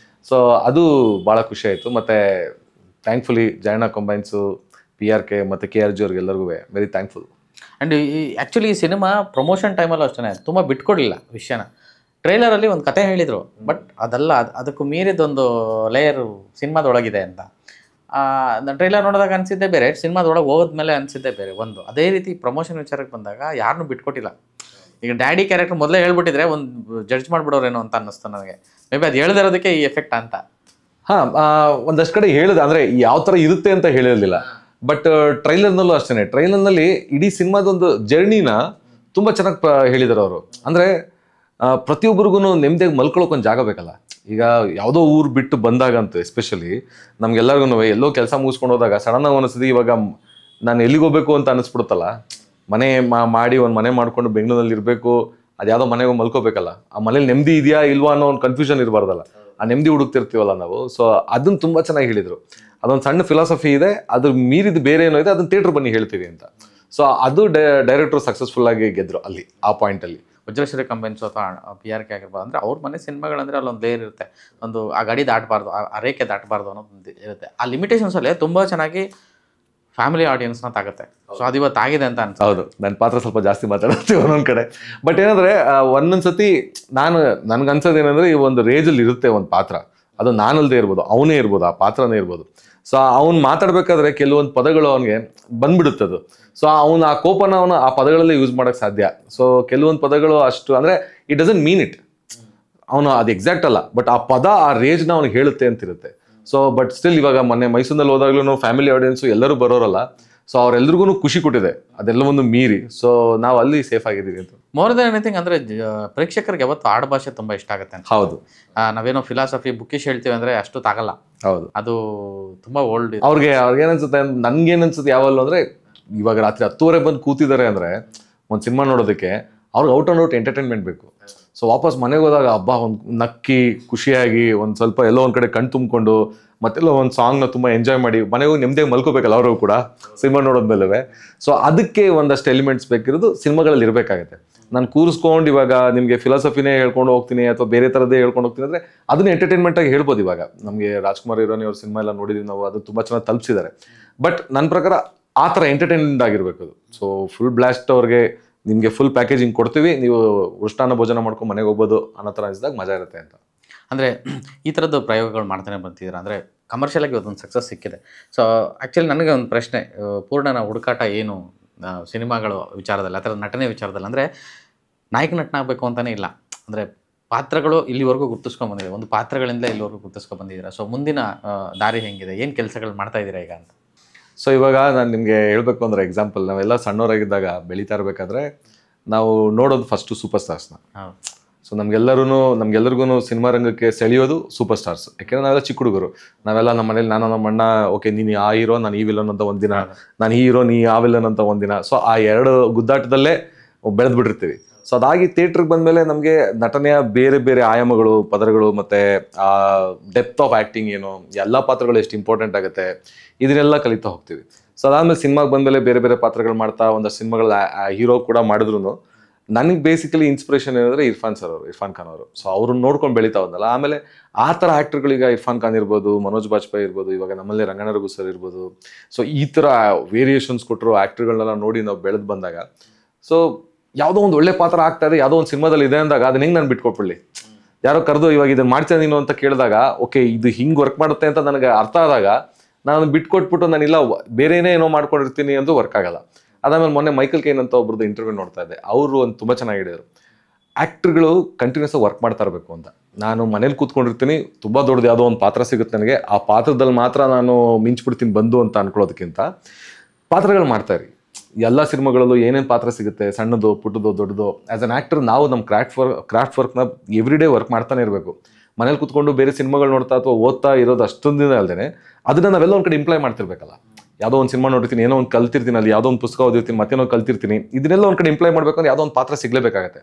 [SPEAKER 1] ಸೊ ಅದು ಭಾಳ ಖುಷಿ ಆಯಿತು. ಮತ್ತು ಥ್ಯಾಂಕ್ಫುಲಿ ಜಯಣ್ಣ ಕಂಬೈನ್ಸು, PRK ಮತ್ತು KRG ಅವ್ರಿಗೆಲ್ಲರಿಗೂ ವೆರಿ ಥ್ಯಾಂಕ್ಫುಲ್.
[SPEAKER 2] ಆ್ಯಂಡ್ ಆ್ಯಕ್ಚುಲಿ ಈ ಸಿನಿಮಾ ಪ್ರಮೋಷನ್ ಟೈಮಲ್ಲೂ ಅಷ್ಟೇ ತುಂಬ ಬಿಟ್ಕೊಡ್ಲಿಲ್ಲ ವಿಷಯನ. ಟ್ರೈಲರಲ್ಲಿ ಒಂದು ಕತೆ ಹೇಳಿದರು, ಬಟ್ ಅದೆಲ್ಲ ಅದಕ್ಕೂ ಮೀರಿದೊಂದು ಲೇಯರು ಸಿನಿಮಾದೊಳಗಿದೆ ಅಂತ. ಟ್ರೈಲರ್ ನೋಡಿದಾಗ ಅನಿಸಿದ್ದೆ ಬೇರೆ, ಸಿನಿಮಾದೊಳಗೆ ಹೋದ್ಮೇಲೆ ಅನಿಸಿದ್ದೆ ಬೇರೆ. ಒಂದು ಅದೇ ರೀತಿ ಪ್ರಮೋಷನ್ ವಿಚಾರಕ್ಕೆ ಬಂದಾಗ ಯಾರನ್ನೂ ಬಿಟ್ಕೊಟ್ಟಿಲ್ಲ. ಈಗ ಡ್ಯಾಡಿ ಕ್ಯಾರೆಕ್ಟರ್ ಮೊದಲೇ ಹೇಳ್ಬಿಟ್ಟಿದ್ರೆ ಒಂದು ಜಡ್ಜ್ ಮಾಡಿಬಿಡೋರೇನೋ ಅಂತ ಅನ್ನಿಸ್ತು ನನಗೆ. ಮೇ ಬಿ ಅದು ಹೇಳ್ದಿರೋದಕ್ಕೆ ಈ ಎಫೆಕ್ಟ್ ಅಂತ.
[SPEAKER 1] ಹಾಂ, ಒಂದಷ್ಟು ಕಡೆ ಹೇಳಿದೆ, ಅಂದರೆ ಯಾವ ಥರ ಇರುತ್ತೆ ಅಂತ ಹೇಳಿರಲಿಲ್ಲ. ಬಟ್ ಟ್ರೈಲರ್ನಲ್ಲೂ ಅಷ್ಟೇ, ಟ್ರೈಲರ್ನಲ್ಲಿ ಇಡೀ ಸಿನಿಮಾದೊಂದು ಜರ್ನಿನ ತುಂಬ ಚೆನ್ನಾಗಿ ಹೇಳಿದ್ದಾರೆ ಅವರು. ಅಂದರೆ ಪ್ರತಿಯೊಬ್ಬರಿಗೂ ನೆಮ್ಮದಿಯಾಗಿ ಮಲ್ಕೊಳ್ಳೋಕೆ ಒಂದು ಜಾಗ ಬೇಕಲ್ಲ. ಈಗ ಯಾವುದೋ ಊರು ಬಿಟ್ಟು ಬಂದಾಗಂತೂ ಎಸ್ಪೆಷಲಿ ನಮ್ಗೆಲ್ಲರಿಗೂ ಎಲ್ಲೋ ಕೆಲಸ ಮುಗಿಸ್ಕೊಂಡು ಹೋದಾಗ ಸಡನ್ನಾಗಿ ಅನಿಸ್ತದೆ, ಇವಾಗ ನಾನು ಎಲ್ಲಿಗೆ ಹೋಗ್ಬೇಕು ಅಂತ ಅನ್ನಿಸ್ಬಿಡುತ್ತಲ್ಲ. ಮನೆ ಮಾಡಿ ಒಂದು ಮನೆ ಮಾಡ್ಕೊಂಡು ಬೆಂಗಳೂರಲ್ಲಿ ಇರಬೇಕು, ಅದು ಯಾವುದೋ ಮನೆಗೆ ಮಲ್ಕೋಬೇಕಲ್ಲ. ಆ ಮನೇಲಿ ನೆಮ್ಮದಿ ಇದೆಯಾ ಇಲ್ವಾ ಅನ್ನೋ ಒಂದು ಕನ್ಫ್ಯೂಷನ್ ಇರಬಾರ್ದಲ್ಲ, ಆ ನೆಮ್ಮದಿ ಹುಡುಕ್ತಿರ್ತೀವಲ್ಲ ನಾವು. ಸೊ ಅದನ್ನು ತುಂಬ ಚೆನ್ನಾಗಿ ಹೇಳಿದರು. ಅದೊಂದು ಸಣ್ಣ ಫಿಲಾಸಫಿ ಇದೆ, ಅದ್ರ ಮೀರಿದ ಬೇರೆ ಏನೋ ಇದೆ, ಅದನ್ನ ಥಿಯೇಟ್ರ್ ಬನ್ನಿ ಹೇಳ್ತೀವಿ ಅಂತ. ಸೊ ಅದು ಡೈರೆಕ್ಟ್ರು ಸಕ್ಸಸ್ಫುಲ್ ಆಗಿ ಗೆದ್ರು ಅಲ್ಲಿ, ಆ ಪಾಯಿಂಟಲ್ಲಿ.
[SPEAKER 2] ವಜ್ರಶ್ರೀ ಕಂಬೈನ್ಸ್ ಅಥವಾ PRK ಆಗಿರ್ಬೋದು, ಅಂದರೆ ಅವ್ರ ಮನೆ ಸಿನಿಮಾಗಳಂದರೆ ಅಲ್ಲೊಂದು ಲೇಯರ್ ಇರುತ್ತೆ. ಒಂದು ಆ ಗಾಡಿ ದಾಟಬಾರ್ದು, ಆ ರೇಖೆ ದಾಟಬಾರ್ದು ಅನ್ನೋದು ಇರುತ್ತೆ. ಆ ಲಿಮಿಟೇಷನ್ಸಲ್ಲೇ ತುಂಬ ಚೆನ್ನಾಗಿ ಫ್ಯಾಮಿಲಿ ಆಡಿಯನ್ಸ್ನ ತಾಗುತ್ತೆ. ಸೊ ಅದು ಇವತ್ತು ಆಗಿದೆ ಅಂತ ಅನ್ಸುತ್ತೆ.
[SPEAKER 1] ಹೌದು, ನನ್ನ ಪಾತ್ರ ಸ್ವಲ್ಪ ಜಾಸ್ತಿ ಮಾತಾಡ್ತೀವಿ ಒಂದೊಂದು ಕಡೆ. ಬಟ್ ಏನಂದರೆ ಒಂದೊಂದು ಸತಿ ನನಗನ್ಸೋದು ಏನಂದರೆ, ಈ ಒಂದು ರೇಜಲ್ಲಿ ಇರುತ್ತೆ ಒಂದು ಪಾತ್ರ, ಅದು ನಾನಲ್ಲದೆ ಇರ್ಬೋದು, ಅವನೇ ಇರ್ಬೋದು, ಆ ಪಾತ್ರನೇ ಇರ್ಬೋದು. ಸೊ ಅವ್ನು ಮಾತಾಡ್ಬೇಕಾದ್ರೆ ಕೆಲವೊಂದು ಪದಗಳು ಅವನಿಗೆ ಬಂದ್ಬಿಡುತ್ತದು. ಸೊ ಅವನು ಆ ಕೋಪನ ಅವನು ಆ ಪದಗಳಲ್ಲೇ ಯೂಸ್ ಮಾಡೋಕ್ಕೆ ಸಾಧ್ಯ. ಸೊ ಕೆಲವೊಂದು ಪದಗಳು ಅಷ್ಟು ಅಂದರೆ ಇಟ್ ಡಸಂಟ್ ಮೀನ್ ಇಟ್, ಅವನು ಅದು ಎಕ್ಸಾಕ್ಟ್ ಅಲ್ಲ, ಬಟ್ ಆ ಪದ ಆ ರೇಜ್ನ ಅವ್ನಿಗೆ ಹೇಳುತ್ತೆ ಅಂತಿರುತ್ತೆ. ಸೊ ಬಟ್ ಸ್ಟಿಲ್ ಇವಾಗ ಮೊನ್ನೆ ಮೈಸೂರಿನಲ್ಲಿ ಹೋದಾಗ್ಲೂ ಫ್ಯಾಮಿಲಿ ಆಡಿಯನ್ಸು ಎಲ್ಲರೂ ಬರೋರಲ್ಲ. ಸೊ ಅವ್ರೆಲ್ರಿಗೂ ಖುಷಿ ಕೊಟ್ಟಿದೆ ಅದೆಲ್ಲವೊಂದು ಮೀರಿ. ಸೊ ನಾವು ಅಲ್ಲಿ ಸೇಫ್ ಆಗಿದ್ದೀವಿ ಅಂತ.
[SPEAKER 2] ಮೋರ್ ದನ್ ಎನಿಥಿಂಗ್ ಅಂದರೆ ಪ್ರೇಕ್ಷಕರಿಗೆ ಯಾವತ್ತು ಆಡು ಭಾಷೆ ತುಂಬ ಇಷ್ಟ ಆಗುತ್ತೆ ಅಂತ.
[SPEAKER 1] ಹೌದು,
[SPEAKER 2] ನಾವೇನೋ ಫಿಲಾಸಫಿ ಬುಕ್ಕಿಶ್ ಹೇಳ್ತೀವಿ ಅಂದರೆ ಅಷ್ಟು ತಾಗಲ್ಲ.
[SPEAKER 1] ಹೌದು,
[SPEAKER 2] ಅದು ತುಂಬ ಓಲ್ಡ್.
[SPEAKER 1] ಅವ್ರಿಗೇನನ್ಸುತ್ತೆ, ನನ್ಗೇನನ್ಸುತ್ತೆ ಯಾವಲ್ಲೂ ಅಂದರೆ, ಇವಾಗ ರಾತ್ರಿ 10:30 ಬಂದು ಕೂತಿದ್ದಾರೆ ಅಂದರೆ ಒಂದು ಸಿನಿಮಾ ನೋಡೋದಕ್ಕೆ ಅವ್ರಿಗೆ ಔಟ್ ಆ್ಯಂಡ್ ಔಟ್ ಎಂಟರ್ಟೈನ್ಮೆಂಟ್ ಬೇಕು. ಸೊ ವಾಪಸ್ ಮನೆಗೆ ಹೋದಾಗ ಹಬ್ಬ ಒಂದು ನಕ್ಕಿ ಖುಷಿಯಾಗಿ ಒಂದು ಸ್ವಲ್ಪ ಎಲ್ಲೋ ಒಂದು ಕಡೆ ಕಣ್ ತುಂಬಿಕೊಂಡು ಮತ್ತೆಲ್ಲ ಒಂದು ಸಾಂಗ್ನ ತುಂಬ ಎಂಜಾಯ್ ಮಾಡಿ ಮನೆಗೆ ಹೋಗಿ ನೆಮ್ಮದಿಯಾಗಿ ಮಲ್ಕೋಬೇಕಲ್ಲ ಅವರು ಕೂಡ ಸಿನಿಮಾ ನೋಡೋದ್ಮೇಲೆ. ಸೊ ಅದಕ್ಕೆ ಒಂದಷ್ಟು ಎಲಿಮೆಂಟ್ಸ್ ಬೇಕಿರೋದು ಸಿನಿಮಾಗಳಲ್ಲಿ ಇರಬೇಕಾಗುತ್ತೆ. ನಾನು ಕೂರಿಸ್ಕೊಂಡು ಇವಾಗ ನಿಮಗೆ ಫಿಲಾಸಫಿನೇ ಹೇಳ್ಕೊಂಡು ಹೋಗ್ತೀನಿ ಅಥವಾ ಬೇರೆ ಥರದ್ದೇ ಹೇಳ್ಕೊಂಡು ಹೋಗ್ತೀನಿ ಅಂದರೆ ಅದನ್ನ ಎಂಟರ್ಟೈನ್ಮೆಂಟಾಗಿ ಹೇಳ್ಬೋದು. ಇವಾಗ ನಮಗೆ ರಾಜ್ಕುಮಾರ್ ಹಿರಾನಿ ಅವ್ರ ಸಿನಿಮಾ ಎಲ್ಲ ನೋಡಿದ್ವಿ ನಾವು, ಅದು ತುಂಬ ಚೆನ್ನಾಗಿ ತಲುಪಿಸಿದ್ದಾರೆ. ಬಟ್ ನನ್ನ ಪ್ರಕಾರ ಆ ಥರ ಎಂಟರ್ಟೈನ್ಮೆಂಟ್ ಆಗಿರಬೇಕು ಅದು. ಸೊ ಫುಲ್ ಬ್ಲಾಸ್ಟ್ ಅವ್ರಿಗೆ ನಿಮಗೆ ಫುಲ್ ಪ್ಯಾಕೇಜಿಂಗ್ ಕೊಡ್ತೀವಿ, ನೀವು ಉಷ್ಟಾನ ಭೋಜನ ಮಾಡ್ಕೊಂಡು ಮನೆಗೆ ಹೋಗ್ಬೋದು ಅನ್ನೋ ಥರ ಅನಿಸಿದಾಗ ಮಜಾ ಇರುತ್ತೆ ಅಂತ.
[SPEAKER 2] ಅಂದರೆ ಈ ಥರದ್ದು ಪ್ರಯೋಗಗಳು ಮಾಡ್ತಾನೆ ಬರ್ತಿದ್ದೀರಾ, ಅಂದರೆ ಕಮರ್ಷಿಯಲಾಗಿ ಇವತ್ತೊಂದು ಸಕ್ಸಸ್ ಸಿಕ್ಕಿದೆ. ಸೊ ಆ್ಯಕ್ಚುಲಿ ನನಗೆ ಒಂದು ಪ್ರಶ್ನೆ, ಪೂರ್ಣನ ಹುಡುಕಾಟ ಏನು ಸಿನಿಮಾಗಳು ವಿಚಾರದಲ್ಲಿ ಅಥವಾ ನಟನೆ ವಿಚಾರದಲ್ಲಿ, ಅಂದರೆ ನಾಯಕ ನಟನಾಗಬೇಕು ಅಂತಲೇ ಇಲ್ಲ, ಅಂದರೆ ಪಾತ್ರಗಳು ಇಲ್ಲಿವರೆಗೂ ಗುರ್ತಿಸ್ಕೊಂಡ್ಬಂದಿದೆ, ಒಂದು ಪಾತ್ರಗಳಿಂದ ಇಲ್ಲಿವರೆಗೂ ಗುರ್ತಿಸ್ಕೊಂಡ್ಬಂದಿದ್ದೀರಾ. ಸೊ ಮುಂದಿನ ದಾರಿ ಹೆಂಗಿದೆ, ಏನು ಕೆಲಸಗಳು ಮಾಡ್ತಾ ಇದ್ದೀರಾ ಈಗ ಅಂತ?
[SPEAKER 1] ಸೊ ಇವಾಗ ನಾನು ನಿಮಗೆ ಹೇಳಬೇಕು ಅಂದರೆ ಎಕ್ಸಾಂಪಲ್, ನಾವೆಲ್ಲ ಸಣ್ಣವರಾಗಿದ್ದಾಗ ಬೆಳೀತಾ ಇರಬೇಕಾದ್ರೆ ನಾವು ನೋಡೋದು ಫಸ್ಟು ಸೂಪರ್ ಸ್ಟಾರ್ಸ್ನ. ಸೊ ನಮ್ಗೆಲ್ಲರಿಗೂ ಸಿನಿಮಾ ರಂಗಕ್ಕೆ ಸೆಳೆಯೋದು ಸೂಪರ್ ಸ್ಟಾರ್ಸ್. ಯಾಕೆಂದರೆ ನಾವೆಲ್ಲ ಚಿಕ್ಕ ಹುಡುಗರು, ನಾವೆಲ್ಲ ನಮ್ಮ ಮನೇಲಿ ನಾನು ನಮ್ಮ ಅಣ್ಣ, ಓಕೆ ನೀನು ಆ ಹೀರೋ ನಾನು ಈ ವಿಲನ್ ಅಂತ ಒಂದಿನ, ನಾನು ಈ ಹೀರೋ ನೀ ಆ ವಿಲನ್ ಅಂತ ಒಂದಿನ. ಸೊ ಆ ಎರಡು ಗುದ್ದಾಟದಲ್ಲೇ ಬೆಳೆದ್ಬಿಟ್ಟಿರ್ತೀವಿ. ಸೊ ಅದಾಗಿ ಥಿಯೇಟ್ರಿಗೆ ಬಂದಮೇಲೆ ನಮಗೆ ನಟನೆಯ ಬೇರೆ ಬೇರೆ ಆಯಾಮಗಳು, ಪದರಗಳು, ಮತ್ತು ಆ ಡೆಪ್ತ್ ಆಫ್ ಆ್ಯಕ್ಟಿಂಗ್ ಏನು, ಎಲ್ಲ ಪಾತ್ರಗಳು ಎಷ್ಟು ಇಂಪಾರ್ಟೆಂಟ್ ಆಗುತ್ತೆ, ಇದನ್ನೆಲ್ಲ ಕಲಿತಾ ಹೋಗ್ತೀವಿ. ಸೊ ಅದಾದಮೇಲೆ ಸಿನಿಮಾಗೆ ಬಂದಮೇಲೆ ಬೇರೆ ಬೇರೆ ಪಾತ್ರಗಳು ಮಾಡ್ತಾ ಒಂದಷ್ಟು ಸಿನಿಮಾಗಳ ಹೀರೋ ಕೂಡ ಮಾಡಿದ್ರು ನನಗೆ ಬೇಸಿಕಲಿ ಇನ್ಸ್ಪಿರೇಷನ್ ಏನಂದರೆ ಇರ್ಫಾನ್ ಖಾನ್ ಅವರು. ಸೊ ಅವ್ರನ್ನ ನೋಡ್ಕೊಂಡು ಬೆಳೀತಾ ಹೋದಲ್ಲ. ಆಮೇಲೆ ಆ ಥರ ಆ್ಯಕ್ಟರ್ಗಳೀಗ ಇರ್ಫಾನ್ ಖಾನ್ ಇರ್ಬೋದು, ಮನೋಜ್ ಬಾಜ್ಪೇಯಿ ಇರ್ಬೋದು, ಇವಾಗ ನಮ್ಮಲ್ಲಿ ರಂಗಣ್ಣ ರಘು ಸರ್ ಇರ್ಬೋದು. ಸೊ ಈ ಥರ ವೇರಿಯೇಷನ್ಸ್ ಕೊಟ್ಟರು ಆ್ಯಕ್ಟರ್ಗಳನ್ನೆಲ್ಲ ನೋಡಿ ನಾವು ಬೆಳೆದು ಬಂದಾಗ, ಸೊ ಯಾವುದೋ ಒಂದು ಒಳ್ಳೆ ಪಾತ್ರ ಆಗ್ತಾ ಇದೆ, ಯಾವುದೋ ಒಂದು ಸಿನಿಮಾದಲ್ಲಿ ಇದೆ ಅಂದಾಗ ಅದನ್ನ ಹೆಂಗೆ ನಾನು ಬಿಟ್ಕೊಟ್ಬಿಡ್ಲಿ. ಯಾರೋ ಕರೆದು ಇವಾಗ ಇದನ್ನು ಮಾಡ್ತೇನೆ ನೀನು ಅಂತ ಕೇಳಿದಾಗ, ಓಕೆ ಇದು ಹಿಂಗೆ ವರ್ಕ್ ಮಾಡುತ್ತೆ ಅಂತ ನನಗೆ ಅರ್ಥ ಆದಾಗ ನಾನು ಬಿಟ್ಕೊಟ್ಬಿಟ್ಟು ನಾನಿಲ್ಲ ಬೇರೆನೇ ಏನೋ ಮಾಡ್ಕೊಂಡಿರ್ತೀನಿ ಅಂತ ವರ್ಕ್ ಆಗಲ್ಲ. ಅದಾದ್ಮೇಲೆ ಮೊನ್ನೆ ಮೈಕಲ್ ಕೇನ್ ಅಂತ ಒಬ್ರದ್ದು ಇಂಟರ್ವ್ಯೂ ನೋಡ್ತಾ ಇದ್ದೆ. ಅವರು ಒಂದು ತುಂಬ ಚೆನ್ನಾಗಿ ಹೇಳಿದರು, ಆ್ಯಕ್ಟ್ರ್ಗಳು ಕಂಟಿನ್ಯೂಸ್ ವರ್ಕ್ ಮಾಡ್ತಾ ಇರಬೇಕು ಅಂತ. ನಾನು ಮನೇಲಿ ಕೂತ್ಕೊಂಡಿರ್ತೀನಿ, ತುಂಬ ದೊಡ್ಡದು ಯಾವುದೋ ಒಂದು ಪಾತ್ರ ಸಿಗುತ್ತೆ ನನಗೆ, ಆ ಪಾತ್ರದಲ್ಲಿ ಮಾತ್ರ ನಾನು ಮಿಂಚ್ಬಿಡ್ತೀನಿ ಬಂದು ಅಂತ ಅನ್ಕೊಳ್ಳೋದಕ್ಕಿಂತ ಪಾತ್ರಗಳು ಮಾಡ್ತಾಯಿರಿ. ಎಲ್ಲ ಸಿನಿಮಾಗಳಲ್ಲೂ ಏನೇನು ಪಾತ್ರ ಸಿಗುತ್ತೆ, ಸಣ್ಣದು ಪುಟ್ಟದು ದೊಡ್ಡದು, ಆ್ಯಸ್ ಅನ್ ಆ್ಯಕ್ಟರ್ ನಾವು ನಮ್ಮ ಕ್ರಾಫ್ಟ್ ವರ್ಕ್ನ ಎವ್ರಿ ಡೇ ವರ್ಕ್ ಮಾಡ್ತಾನೆ ಇರಬೇಕು. ಮನೇಲಿ ಕೂತ್ಕೊಂಡು ಬೇರೆ ಸಿನಿಮಾಗಳು ನೋಡ್ತಾ ಅಥವಾ ಓದ್ತಾ ಇರೋದು ಅಷ್ಟೊಂದು ದಿನ ಅಲ್ಲದೆ ಅದನ್ನು ನಾವೆಲ್ಲ ಒಂದು ಕಡೆ ಇಂಪ್ಲೈ ಮಾಡ್ತಿರ್ಬೇಕಲ್ಲ. ಯಾವುದೋ ಒಂದು ಸಿನಿಮಾ ನೋಡ್ತೀನಿ, ಏನೋ ಒಂದು ಕಲ್ತಿರ್ತೀನಿ, ಅಲ್ಲಿ ಯಾವುದೋ ಒಂದು ಪುಸ್ತಕ ಓದಿರ್ತೀನಿ, ಮತ್ತೇನೋ ಕಲ್ತಿರ್ತೀನಿ, ಇದನ್ನೆಲ್ಲ ಒಂದು ಕಡೆ ಇಂಪ್ಲೈ ಮಾಡಬೇಕು ಅಂದ್ರೆ ಯಾವುದೋ ಒಂದು ಪಾತ್ರ ಸಿಗಲೇಬೇಕಾಗತ್ತೆ.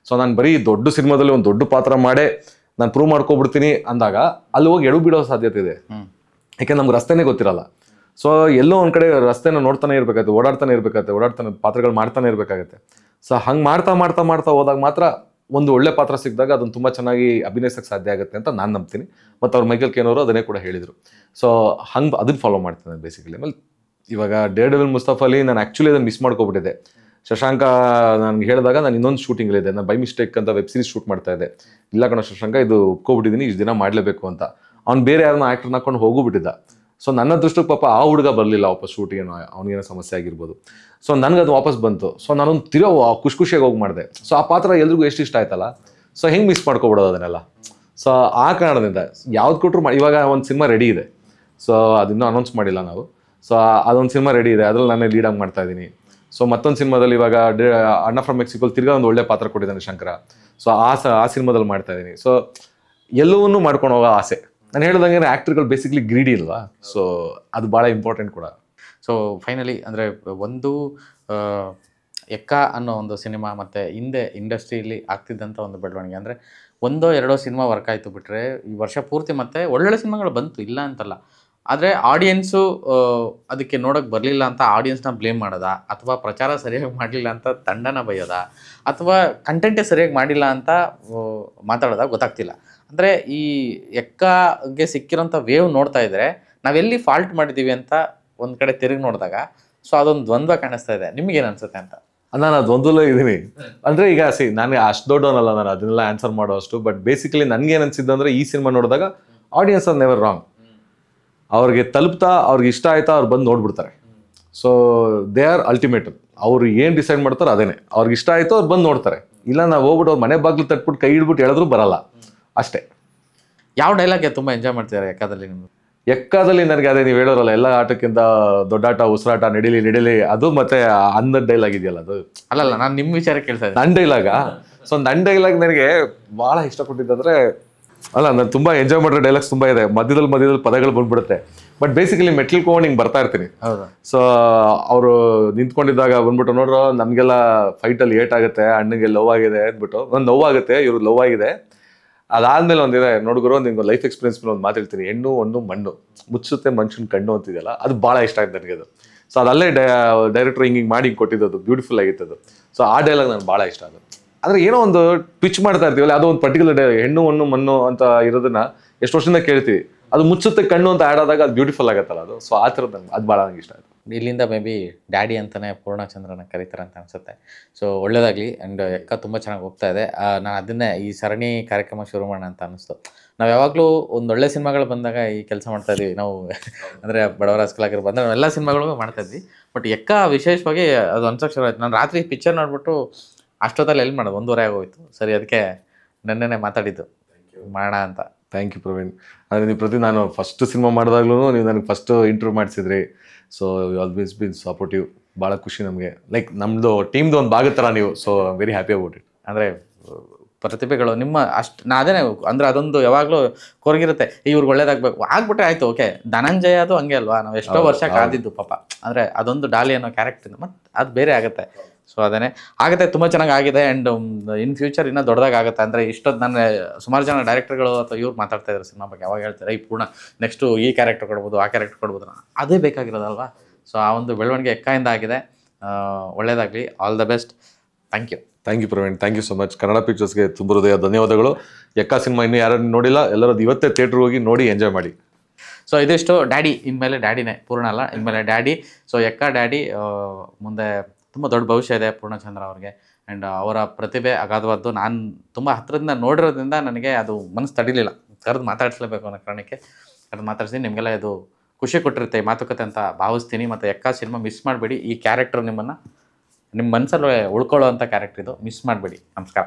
[SPEAKER 1] ಸೊ ನಾನು ಬರೀ ದೊಡ್ಡ ಸಿನಿಮಾದಲ್ಲಿ ಒಂದು ದೊಡ್ಡ ಪಾತ್ರ ಮಾಡೇ ನಾನು ಪ್ರೂವ್ ಮಾಡ್ಕೊಬಿಡ್ತೀನಿ ಅಂದಾಗ ಅಲ್ಲಿ ಹೋಗಿ ಎಡು ಬಿಡೋ ಸಾಧ್ಯತೆ ಇದೆ. ಯಾಕೆ ನಮ್ಗೆ ರಸ್ತೆನೇ ಗೊತ್ತಿರಲ್ಲ. ಸೊ ಎಲ್ಲೋ ಒಂದ್ ಕಡೆ ರಸ್ತೆನ ನೋಡ್ತಾನೆ ಇರ್ಬೇಕಾಗುತ್ತೆ, ಓಡಾಡ್ತಾನೆ ಪಾತ್ರಗಳು ಮಾಡ್ತಾನೆ ಇರ್ಬೇಕಾಗತ್ತೆ. ಸೊ ಹಂಗೆ ಮಾಡ್ತಾ ಹೋದಾಗ ಮಾತ್ರ ಒಂದು ಒಳ್ಳೆ ಪಾತ್ರ ಸಿಕ್ಕಿದಾಗ ಅದನ್ನು ತುಂಬ ಚೆನ್ನಾಗಿ ಅಭಿನಯಿಸಕ್ಕೆ ಸಾಧ್ಯ ಆಗುತ್ತೆ ಅಂತ ನಾನು ನಂಬ್ತೀನಿ. ಮತ್ತು ಅವ್ರು ಮೈಕಲ್ ಕೇನ್ ಅವರು ಅದನ್ನೇ ಕೂಡ ಹೇಳಿದರು. ಸೊ ಹಂಗೆ ಅದನ್ನು ಫಾಲೋ ಮಾಡ್ತೇನೆ ಬೇಸಿಕಲಿ. ಆಮೇಲೆ ಇವಾಗ ಡೇರ್ ಡೆವಿಲ್ ಮುಸ್ತಫಾಲಿ ನಾನು ಆ್ಯಕ್ಚುಲಿ ಅದನ್ನು ಮಿಸ್ ಮಾಡ್ಕೊಬಿಟ್ಟಿದ್ದೆ. ಶಶಾಂಕ ನನಗೆ ಹೇಳಿದಾಗ ನಾನು ಇನ್ನೊಂದು ಶೂಟಿಂಗಲ್ಲಿದೆ, ನಾನು ಬೈ ಮಿಸ್ಟೇಕ್ ಅಂತ ವೆಬ್ ಸೀರೀಸ್ ಶೂಟ್ ಮಾಡ್ತಾ ಇದ್ದೆ. ಇಲ್ಲ ಕಣ ಶಶಾಂಕ, ಇದು ಒಪ್ಕೊಬಿಟ್ಟಿದ್ದೀನಿ, ಇಷ್ಟು ದಿನ ಮಾಡಲೇಬೇಕು ಅಂತ. ಅವ್ನು ಬೇರೆ ಯಾರನ್ನ ಆ್ಯಕ್ಟರ್ನ ಹಾಕೊಂಡು ಹೋಗ್ಬಿಟ್ಟಿದ್ದ. ಸೊ ನನ್ನ ದೃಷ್ಟಿಗೆ ಪಾಪ ಆ ಹುಡುಗ ಬರಲಿಲ್ಲ ವಾಪಸ್ ಶೂಟಿಗೆ, ಅವ್ನಿಗೇನೋ ಸಮಸ್ಯೆ ಆಗಿರ್ಬೋದು. ಸೊ ನನಗದು ವಾಪಸ್ ಬಂತು. ಸೊ ನಾನೊಂದು ಖುಷಿಯಾಗಿ ಹೋಗಿ ಮಾಡಿದೆ. ಸೊ ಆ ಪಾತ್ರ ಎಲ್ರಿಗೂ ಎಷ್ಟು ಇಷ್ಟ ಆಯ್ತಲ್ಲ. ಸೊ ಹೆಂಗೆ ಮಿಸ್ ಮಾಡ್ಕೊಬಿಡೋದು ಅದನ್ನೆಲ್ಲ. ಸೊ ಆ ಕಾರಣದಿಂದ ಯಾವ್ದು ಕೊಟ್ಟರು ಇವಾಗ ಒಂದು ಸಿನಿಮಾ ರೆಡಿ ಇದೆ. ಸೊ ಅದಿನ್ನೂ ಅನೌನ್ಸ್ ಮಾಡಿಲ್ಲ ನಾವು. ಸೊ ಅದೊಂದು ಸಿನಿಮಾ ರೆಡಿ ಇದೆ, ಅದ್ರಲ್ಲಿ ನಾನೇ ಲೀಡಾಗಿ ಮಾಡ್ತಾ ಇದ್ದೀನಿ. ಸೊ ಮತ್ತೊಂದು ಸಿನಿಮಾದಲ್ಲಿ ಇವಾಗ ಅಣ್ಣ ಫ್ರಮ್ ಮೆಕ್ಸಿಕೋಲ್ ತಿರ್ಗಾ ಒಂದು ಒಳ್ಳೆ ಪಾತ್ರ ಕೊಟ್ಟಿದ್ದಾನೆ ಶಂಕರ. ಸೊ ಆ ಸಿನಿಮಾದಲ್ಲಿ ಮಾಡ್ತಾ ಇದ್ದೀನಿ. ಸೊ ಎಲ್ಲವನ್ನೂ ಮಾಡ್ಕೊಂಡು ಹೋಗೋ ಆಸೆ. ನಾನು ಹೇಳ್ದಂಗೆ ಆ್ಯಕ್ಟರ್ಗಳು ಬೇಸಿಕ್ಲಿ ಗ್ರೀಡಿ ಇಲ್ವಾ. ಸೊ ಅದು ಭಾಳ ಇಂಪಾರ್ಟೆಂಟ್ ಕೂಡ.
[SPEAKER 2] ಸೊ ಫೈನಲಿ ಅಂದರೆ ಒಂದು ಎಕ್ಕ ಅನ್ನೋ ಒಂದು ಸಿನಿಮಾ ಮತ್ತು ಹಿಂದೆ ಇಂಡಸ್ಟ್ರಿಯಲ್ಲಿ ಆಗ್ತಿದ್ದಂಥ ಒಂದು ಬೆಳವಣಿಗೆ ಅಂದರೆ 1-2 ಸಿನಿಮಾ ವರ್ಕ್ ಆಯಿತು ಬಿಟ್ಟರೆ ಈ ವರ್ಷ ಪೂರ್ತಿ ಮತ್ತೆ ಒಳ್ಳೊಳ್ಳೆ ಸಿನಿಮಾಗಳು ಬಂತು, ಇಲ್ಲ ಅಂತಲ್ಲ. ಆದರೆ ಆಡಿಯನ್ಸು ಅದಕ್ಕೆ ನೋಡೋಕ್ಕೆ ಬರಲಿಲ್ಲ ಅಂತ ಆಡಿಯನ್ಸ್ನ ಬ್ಲೇಮ್ ಮಾಡೋದಾ, ಅಥವಾ ಪ್ರಚಾರ ಸರಿಯಾಗಿ ಮಾಡಲಿಲ್ಲ ಅಂತ ತಂಡನ ಬೈಯೋದಾ, ಅಥವಾ ಕಂಟೆಂಟೇ ಸರಿಯಾಗಿ ಮಾಡಿಲ್ಲ ಅಂತ ಮಾತಾಡೋದಾ ಗೊತ್ತಾಗ್ತಿಲ್ಲ. ಅಂದರೆ ಈ ಎಕ್ಕಗೆ ಸಿಕ್ಕಿರೋಂಥ ವೇವ್ ನೋಡ್ತಾ ಇದ್ದರೆ ನಾವೆಲ್ಲಿ ಫಾಲ್ಟ್ ಮಾಡಿದ್ದೀವಿ ಅಂತ ಒಂದು ಕಡೆ ತಿರುಗಿ ನೋಡಿದಾಗ ಸೊ ಅದೊಂದು ದ್ವಂದ್ವ ಕಾಣಿಸ್ತಾ ಇದೆ. ನಿಮಗೇನು ಅನ್ಸುತ್ತೆ ಅಂತ?
[SPEAKER 1] ನಾನು ಆ ದ್ವಂದ್ವಲ್ಲೇ ಇದ್ದೀನಿ. ಅಂದರೆ ಈಗ ನನಗೆ ಅಷ್ಟು ದೊಡ್ಡವನಲ್ಲ, ನಾನು ಅದನ್ನೆಲ್ಲ ಆನ್ಸರ್ ಮಾಡೋ ಅಷ್ಟು. ಬಟ್ ಬೇಸಿಕಲಿ ನನಗೇನು ಅನಿಸಿದ್ದು ಅಂದರೆ ಈ ಸಿನಿಮಾ ನೋಡಿದಾಗ ಆಡಿಯನ್ಸ್ ಆರ್ ನೆವರ್ ರಾಂಗ್. ಅವ್ರಿಗೆ ತಲುಪ್ತಾ, ಅವ್ರಿಗೆ ಇಷ್ಟ ಆಯ್ತಾ, ಅವ್ರು ಬಂದು ನೋಡ್ಬಿಡ್ತಾರೆ. So they are ultimate. ಅವ್ರು ಏನು ಡಿಸೈಡ್ ಮಾಡ್ತಾರೋ ಅದೇನೆ. ಅವ್ರಿಗೆ ಇಷ್ಟ ಆಯಿತು ಅವ್ರು ಬಂದು ನೋಡ್ತಾರೆ. ಇಲ್ಲ ನಾವು ಹೋಗ್ಬಿಟ್ಟು ಅವ್ರು ಮನೆ ಬಾಗಿಲು ತಟ್ಬಿಟ್ಟು ಕೈ ಹಿಡ್ಬಿಟ್ಟು ಹೇಳಿದ್ರು ಬರಲ್ಲ ಅಷ್ಟೇ.
[SPEAKER 2] ಯಾವ ಡೈಲಾಗ್ಗೆ ತುಂಬ ಎಂಜಾಯ್ ಮಾಡ್ತಿದ್ದಾರೆ ಎಕ್ಕದಲ್ಲಿ ನಿಮ್ಗೆ?
[SPEAKER 1] ಎಕ್ಕದಲ್ಲಿ ನನಗೆ ಅದೇ ನೀವು ಹೇಳೋರಲ್ಲ, ಎಲ್ಲ ಆಟಕ್ಕಿಂತ ದೊಡ್ಡಾಟ ಉಸಿರಾಟ ನಡಿಲಿ ಅದು ಮತ್ತೆ ಅನ್ನದ ಡೈಲಾಗ್ ಇದೆಯಲ್ಲ ಅದು.
[SPEAKER 2] ಅಲ್ಲಲ್ಲ, ನಾನು ನಿಮ್ಮ ವಿಚಾರ ಕೇಳ್ತಾ ಇದ್ದೆ.
[SPEAKER 1] ನನ್ನ ಡೈಲಾಗಾ? ಸೊ ನನ್ನ ಡೈಲಾಗ್ ನನಗೆ ಭಾಳ ಇಷ್ಟಪಟ್ಟಿದ್ದಂದ್ರೆ, ಅಲ್ಲ ನಾನು ತುಂಬ ಎಂಜಾಯ್ ಮಾಡೋ ಡೈಲಾಗ್ಸ್ ತುಂಬ ಇದೆ. ಮಧ್ಯದಲ್ಲಿ ಪದಗಳು ಬಂದ್ಬಿಡುತ್ತೆ. ಬಟ್ ಬೇಸಿಕಲಿ ಮೆಟ್ಲ್ಕೊಂಡು ಹಿಂಗೆ ಬರ್ತಾ ಇರ್ತೀನಿ.
[SPEAKER 2] ಹೌದಾ?
[SPEAKER 1] ಸೊ ಅವರು ನಿಂತ್ಕೊಂಡಿದ್ದಾಗ ಬಂದ್ಬಿಟ್ಟು ನೋಡ್ರು ನಮಗೆಲ್ಲ ಫೈಟಲ್ಲಿ ಏಟ್ ಆಗುತ್ತೆ, ಅಣ್ಣಗೆ ಲವ್ ಆಗಿದೆ ಅಂದ್ಬಿಟ್ಟು, ಒಂದು ನೋವಾಗುತ್ತೆ, ಇವ್ರು ಲವ್ ಆಗಿದೆ. ಅದಾದ್ಮೇಲೆ ಒಂದಿದೆ ನೋಡ್ಗುರು, ನಿಮ್ಗೆ ಲೈಫ್ ಎಕ್ಸ್ಪೀರಿಯನ್ಸ್ ಮೇಲೆ ಒಂದು ಮಾತಾಡ್ತೀನಿ, ಹೆಣ್ಣು ಒಂದು ಮಣ್ಣು ಮುಚ್ಚುತ್ತೆ ಮನುಷ್ಯನ ಕಣ್ಣು ಅಂತಿದೆಯಲ್ಲ, ಅದು ಭಾಳ ಇಷ್ಟ ಆಯ್ತು ನನಗೆ ಅದು. ಸೊ ಅದಲ್ಲೇ ಡೈರೆಕ್ಟರ್ ಹಿಂಗೆ ಮಾಡಿ ಕೊಟ್ಟಿದ್ದು ಬ್ಯೂಟಿಫುಲ್ ಆಗಿತ್ತು. ಸೊ ಆ ಡೈಲಾಗ್ ನನಗೆ ಭಾಳ ಇಷ್ಟ ಅದು. ಅಂದರೆ ಏನೋ ಒಂದು ಪಿಚ್ ಮಾಡ್ತಾ ಇರ್ತೀವಲ್ಲ, ಅದು ಒಂದು ಪರ್ಟಿಕ್ಯುಲರ್ ಹೆಣ್ಣು ಒಂದು ಮಣ್ಣು ಅಂತ ಇರೋದನ್ನ ಎಷ್ಟು ವರ್ಷದಿಂದ ಕೇಳ್ತೀವಿ, ಅದು ಮುಚ್ಚುತ್ತೆ ಕಣ್ಣು ಅಂತ ಆಡೋದಾಗ ಅದು ಬ್ಯೂಟಿಫುಲ್ ಆಗುತ್ತಲ್ಲ ಅದು. ಸೊ ಆ ಥರದ್ದು ನಂಗೆ ಅದು ಭಾಳ ನಂಗೆ ಇಷ್ಟ ಆಯಿತು.
[SPEAKER 2] ಇಲ್ಲಿಂದ ಮೇ ಬಿ ಡ್ಯಾಡಿ ಅಂತಲೇ ಪೂರ್ಣಚಂದ್ರನ ಕರೀತಾರೆ ಅಂತ ಅನಿಸುತ್ತೆ. ಸೊ ಒಳ್ಳೇದಾಗಲಿ. ಆ್ಯಂಡ್ ಎಕ್ಕ ತುಂಬ ಚೆನ್ನಾಗಿ ಹೋಗ್ತಾ ಇದೆ. ನಾನು ಅದನ್ನೇ ಈ ಸರಣಿ ಕಾರ್ಯಕ್ರಮ ಶುರು ಮಾಡೋಣ ಅಂತ ಅನ್ನಿಸ್ತು. ನಾವು ಯಾವಾಗಲೂ ಒಂದೊಳ್ಳೆ ಸಿನಿಮಾಗಳು ಬಂದಾಗ ಈ ಕೆಲಸ ಮಾಡ್ತಾ ಇದ್ವಿ ನಾವು. ಅಂದರೆ ಬಡವರ ಸ್ಕಲಾಗಿರ್ ಬಂದರೆ ನಾವೆಲ್ಲ ಸಿನಿಮಾಗಳಿಗೂ ಮಾಡ್ತಾಯಿದ್ವಿ. ಬಟ್ ಎಕ್ಕ ವಿಶೇಷವಾಗಿ ಅದು ಅನ್ಸೋಕ್ಕೆ ಶುರು ಆಯಿತು. ನಾನು ರಾತ್ರಿ ಪಿಕ್ಚರ್ ನೋಡ್ಬಿಟ್ಟು ಅಷ್ಟೊತ್ತಲ್ಲಿ ಎಲ್ಲಿ ಮಾಡೋದು 1:30 ಆಗೋಯ್ತು. ಸರಿ, ಅದಕ್ಕೆ ನೆನ್ನೆನೇ ಮಾತಾಡಿದ್ದು ಮಾಡೋಣ ಅಂತ.
[SPEAKER 1] Thank you Praveen. ಅಂದರೆ ನೀವು ನಾನು ಫಸ್ಟ್ ಸಿನಿಮಾ ಮಾಡಿದಾಗ್ಲೂ ನೀವು ನನಗೆ ಫಸ್ಟ್ ಇಂಟರ್ವ್ಯೂ ಮಾಡಿಸಿದ್ರಿ. So you always been supportive. ಭಾಳ ಖುಷಿ ನಮಗೆ. ಲೈಕ್ ನಮ್ಮದು ಟೀಮ್ದು ಒಂದು ಭಾಗದ ಥರ ನೀವು. So very happy about it.
[SPEAKER 2] ಅಂದರೆ ಪ್ರತಿಭೆಗಳು ನಿಮ್ಮ ಅದೇನೇ ಅಂದರೆ ಅದೊಂದು ಯಾವಾಗಲೂ ಕೊರಗಿರುತ್ತೆ, ಇವ್ರಿಗೆ ಒಳ್ಳೇದಾಗಬೇಕು ಆಗ್ಬಿಟ್ರೆ ಆಯಿತು. ಓಕೆ, ಧನಂಜಯ ಅದು ಹಂಗೆ ಅಲ್ವಾ, ನಾವು ಎಷ್ಟೋ ವರ್ಷ ಕಾದಿದ್ದು ಪಾಪ. ಅಂದರೆ ಅದೊಂದು ಡಾಲಿ ಅನ್ನೋ ಕ್ಯಾರೆಕ್ಟರ್ ಮತ್ತು ಅದು ಬೇರೆ ಆಗುತ್ತೆ. ಸೊ ಅದೇ ಆಗುತ್ತೆ, ತುಂಬ ಚೆನ್ನಾಗಿ ಆಗಿದೆ. ಆ್ಯಂಡ್ ಇನ್ ಫ್ಯೂಚರ್ ಇನ್ನೂ ದೊಡ್ಡದಾಗಿ ಆಗುತ್ತೆ. ಅಂದರೆ ಇಷ್ಟೊತ್ತು ನನ್ನ ಸುಮಾರು ಜನ ಡೈರೆಕ್ಟರ್ಗಳು ಅಥವಾ ಇವ್ರು ಮಾತಾಡ್ತಾ ಇದ್ದಾರೆ ಸಿನಿಮಾ ಬಗ್ಗೆ. ಯಾವಾಗ ಹೇಳ್ತಾರೆ ಈ ಪೂರ್ಣ ನೆಕ್ಸ್ಟು ಈ ಕ್ಯಾರೆಕ್ಟರ್ ಕೊಡ್ಬೋದು, ಆ ಕ್ಯಾರೆಕ್ಟರ್ ಕೊಡ್ಬೋದು, ಅದೇ ಬೇಕಾಗಿರೋದಲ್ವಾ. ಸೊ ಆ ಒಂದು ಬೆಳವಣಿಗೆ ಎಕ್ಕಾಯಿಂದ ಆಗಿದೆ. ಒಳ್ಳೇದಾಗಲಿ. All the best. Thank you
[SPEAKER 1] Praveen. Thank you so much. Kannada ಪಿಕ್ಚರ್ಸ್ಗೆ ತುಂಬ ಹೃದಯ ಧನ್ಯವಾದಗಳು. ಎಕ್ಕ ಸಿನಿಮಾ ಇನ್ನೂ ಯಾರು ನೋಡಿಲ್ಲ, ಎಲ್ಲರೂ ಇವತ್ತೇ ಥಿಯೇಟ್ರಿಗೆ ಹೋಗಿ ನೋಡಿ ಎಂಜಾಯ್ ಮಾಡಿ.
[SPEAKER 2] ಸೊ ಇದಿಷ್ಟು ಡ್ಯಾಡಿ. ಇನ್ಮೇಲೆ ಡ್ಯಾಡಿನೇ, ಪೂರ್ಣ ಅಲ್ಲ, ಇನ್ಮೇಲೆ ಡ್ಯಾಡಿ. ಸೊ ಎಕ್ಕ ಡ್ಯಾಡಿ. ಮುಂದೆ ತುಂಬ ದೊಡ್ಡ ಭವಿಷ್ಯ ಇದೆ ಪೂರ್ಣಚಂದ್ರ ಅವ್ರಿಗೆ. ಆ್ಯಂಡ್ ಅವರ ಪ್ರತಿಭೆ ಅಗಾಧವಾದ್ದು. ನಾನು ತುಂಬ ಹತ್ತಿರದಿಂದ ನೋಡಿರೋದ್ರಿಂದ ನನಗೆ ಅದು ಮನಸ್ಸು ತಡಿಲಿಲ್ಲ, ಕರೆದು ಮಾತಾಡಿಸ್ಲೇಬೇಕು ಅನ್ನೋ ಕಾರಣಕ್ಕೆ ಕರೆದು ಮಾತಾಡ್ತೀನಿ. ನಿಮಗೆಲ್ಲ ಇದು ಖುಷಿ ಕೊಟ್ಟಿರುತ್ತೆ ಈ ಮಾತುಕತೆ ಅಂತ ಭಾವಿಸ್ತೀನಿ. ಮತ್ತು ಎಕ್ಕ ಸಿನಿಮಾ ಮಿಸ್ ಮಾಡಬೇಡಿ. ಈ ಕ್ಯಾರೆಕ್ಟರ್ ನಿಮ್ಮ ಮನಸ್ಸಲ್ಲಿ ಉಳ್ಕೊಳ್ಳೋ ಅಂಥ ಕ್ಯಾರೆಕ್ಟರ್ ಇದು. ಮಿಸ್ ಮಾಡಬೇಡಿ. ನಮಸ್ಕಾರ.